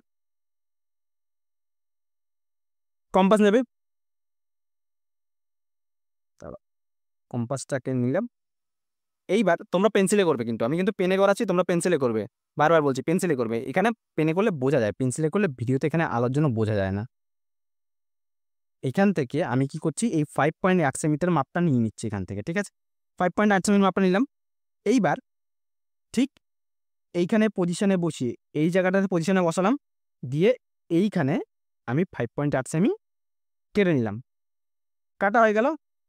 কম্পাস নেবে, কম্পাসটাকে নিলাম। এইবার তোমরা পেন্সিলে করবে, কিন্তু আমি কিন্তু পেনে করাচ্ছি, তোমরা পেন্সিলে করবে। বারবার বলছি পেন্সিলে করবে, এখানে পেনে করলে বোঝা যায়, পেন্সিলে করলে ভিডিওতে এখানে আলোর জন্য বোঝা যায় না। এখান থেকে আমি কি করছি, এই 5.8 সেমিটার মাপটা নিয়ে নিচ্ছি এখান থেকে। ঠিক আছে, 5.8 সেমিটার মাপটা নিলাম। এইবার ঠিক এইখানে পজিশনে বসিয়ে এই জায়গাটাতে পজিশনে বসালাম, দিয়ে এইখানে আমি 5.8 সেমি কেটে নিলাম। কাটা হয়ে গেল।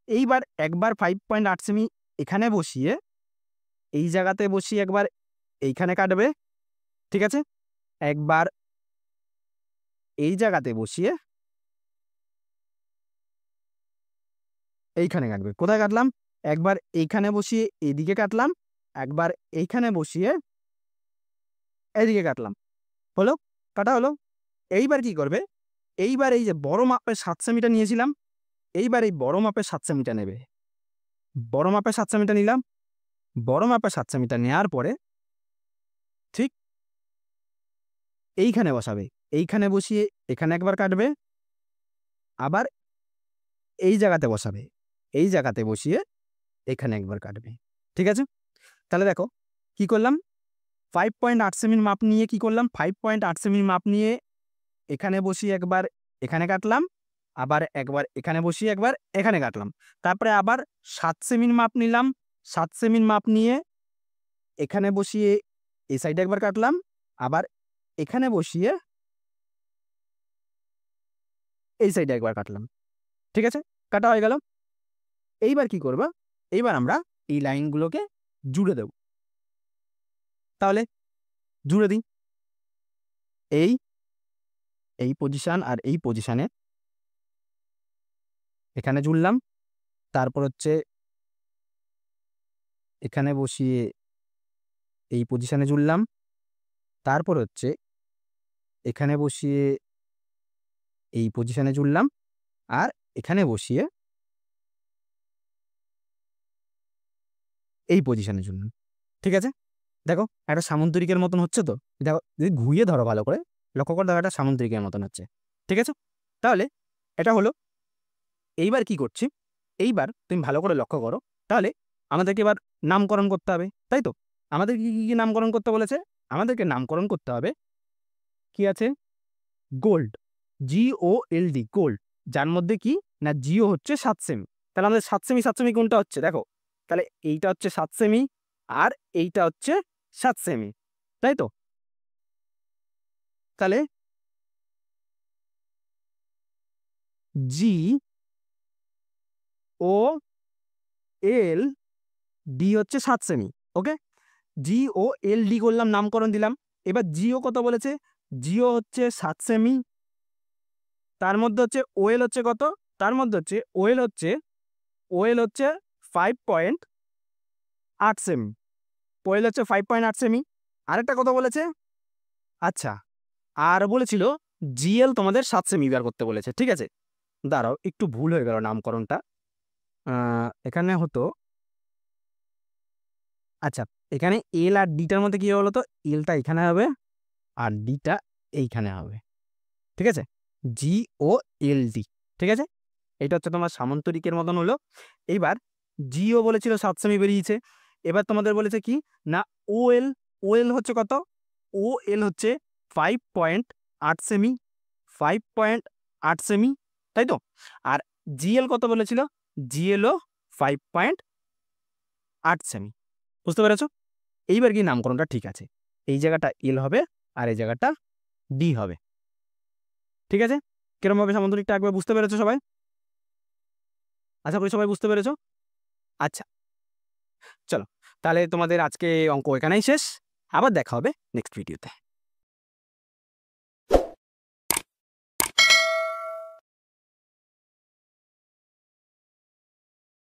এইবার একবার 5.8 সেমি এখানে বসিয়ে এই জায়গাতে বসিয়ে একবার এইখানে কাটবে। ঠিক আছে, একবার এই জায়গাতে বসিয়ে এইখানে কাটবে। কোথায় কাটলাম, একবার এইখানে বসিয়ে এদিকে কাটলাম, একবার এইখানে বসিয়ে এদিকে কাটলাম। হলো, কাটা হলো। এইবার কি করবে, এইবার এই যে বড় মাপের 7 সেমিটা নিয়েছিলাম, এইবার এই বড় মাপের 7 সেমিটা নেবে। বড় মাপের 7 সেমিটা নিলাম, বড় মাপের 7 সেমিটা নেওয়ার পরে ঠিক এইখানে বসাবে। এইখানে বসিয়ে এখানে একবার কাটবে, আবার এই জায়গাতে বসাবে, এই জায়গাতে বসিয়ে এখানে একবার কাটবে। ঠিক আছে, তাহলে দেখো কি করলাম, 5.8 সেমির মাপ নিয়ে কি করলাম, 5.8 সেমির মাপ নিয়ে এখানে বসিয়ে একবার এখানে কাটলাম, আবার একবার এখানে বসিয়ে একবার এখানে কাটলাম। তারপরে আবার 7 সেমির মাপ নিলাম, 7 সেমির মাপ নিয়ে এখানে বসিয়ে এই সাইডে একবার কাটলাম, আবার এখানে বসিয়ে এই সাইডে একবার কাটলাম। ঠিক আছে, কাটা হয়ে গেল। এইবার কি করব, এইবার আমরা এই লাইনগুলোকে জুড়ে দেব। তাহলে জুড়ে দিই, এই এই পজিশন আর এই পজিশনে এখানে জুড়লাম, তারপর হচ্ছে এখানে বসিয়ে এই পজিশনে জুড়লাম, তারপর হচ্ছে এখানে বসিয়ে এই পজিশনে জুড়লাম, আর এখানে বসিয়ে এই পজিশনে জুড়লাম। ঠিক আছে, দেখো একটা সামুদ্রিকের মতন হচ্ছে তো, দেখো যদি ঘুরিয়ে ধরো ভালো করে লক্ষ্য করে দেখো একটা সামুদ্রিকের মতন হচ্ছে। ঠিক আছে, তাহলে এটা হলো। এইবার কি করছি, এইবার তুমি ভালো করে লক্ষ্য করো, তাহলে আমাদেরকে এবার নামকরণ করতে হবে, তাই তো? আমাদের কি কি নামকরণ করতে বলেছে? আমাদেরকে নামকরণ করতে হবে, কি আছে, গোল্ড, GOLD, গোল্ড, যার মধ্যে কি না জিও হচ্ছে 7 সেমি। তাহলে আমাদের 7 সেমি 7 সেমি কোনটা হচ্ছে দেখো, তাহলে এইটা হচ্ছে 7 সেমি আর এইটা হচ্ছে 7 সেমি, তাই তো? তাহলে GOLD হচ্ছে 7 সেমি। ওকে, GOLD করলাম, নামকরণ দিলাম। এবার জিও কত বলেছে? জিও হচ্ছে 7 সেমি, তার মধ্যে হচ্ছে ওয়েল হচ্ছে কত, তার মধ্যে হচ্ছে ওয়েল হচ্ছে 5.8 সেমি, ওয়েল হচ্ছে 5.8 সেমি। আরেকটা কথা বলেছে, আচ্ছা, আর বলেছিল জিএল তোমাদের 7 সেমি বার করতে বলেছে। ঠিক আছে, দাঁড়াও একটু ভুল হয়ে গেল নামকরণটা, এখানে হতো, আচ্ছা, এখানে এল আর ডিটার মধ্যে কি হলো, তো এলটা এখানে হবে আর ডিটা এইখানে হবে। ঠিক আছে, GOLD। ঠিক আছে, এটা হচ্ছে তোমার সামন্তরিকের মতন হলো। এইবার জিও বলেছিল 7 সেমি বেরিয়েছে। এবার তোমাদের বলেছে কি না ওএল, ওএল হচ্ছে কত, ওএল হচ্ছে 5.8 সেমি, 5.8 সেমি, তাই তো? আর জিএল কত বলেছিল? জিএলও 5.8 সেমি। বুঝতে পেরেছো? এইবার কি নামকরণটা ঠিক আছে, এই জায়গাটা এল হবে আর এই জায়গাটা ডি হবে। ঠিক আছে, কিরম ভাবে সামন্তরিকটা একবার বুঝতে পেরেছো সবাই? আশা করি সবাই বুঝতে পেরেছো। আচ্ছা, চলো তাহলে তোমাদের আজকে অঙ্ক এখানেই শেষ, আবার দেখা হবে নেক্সট ভিডিওতে।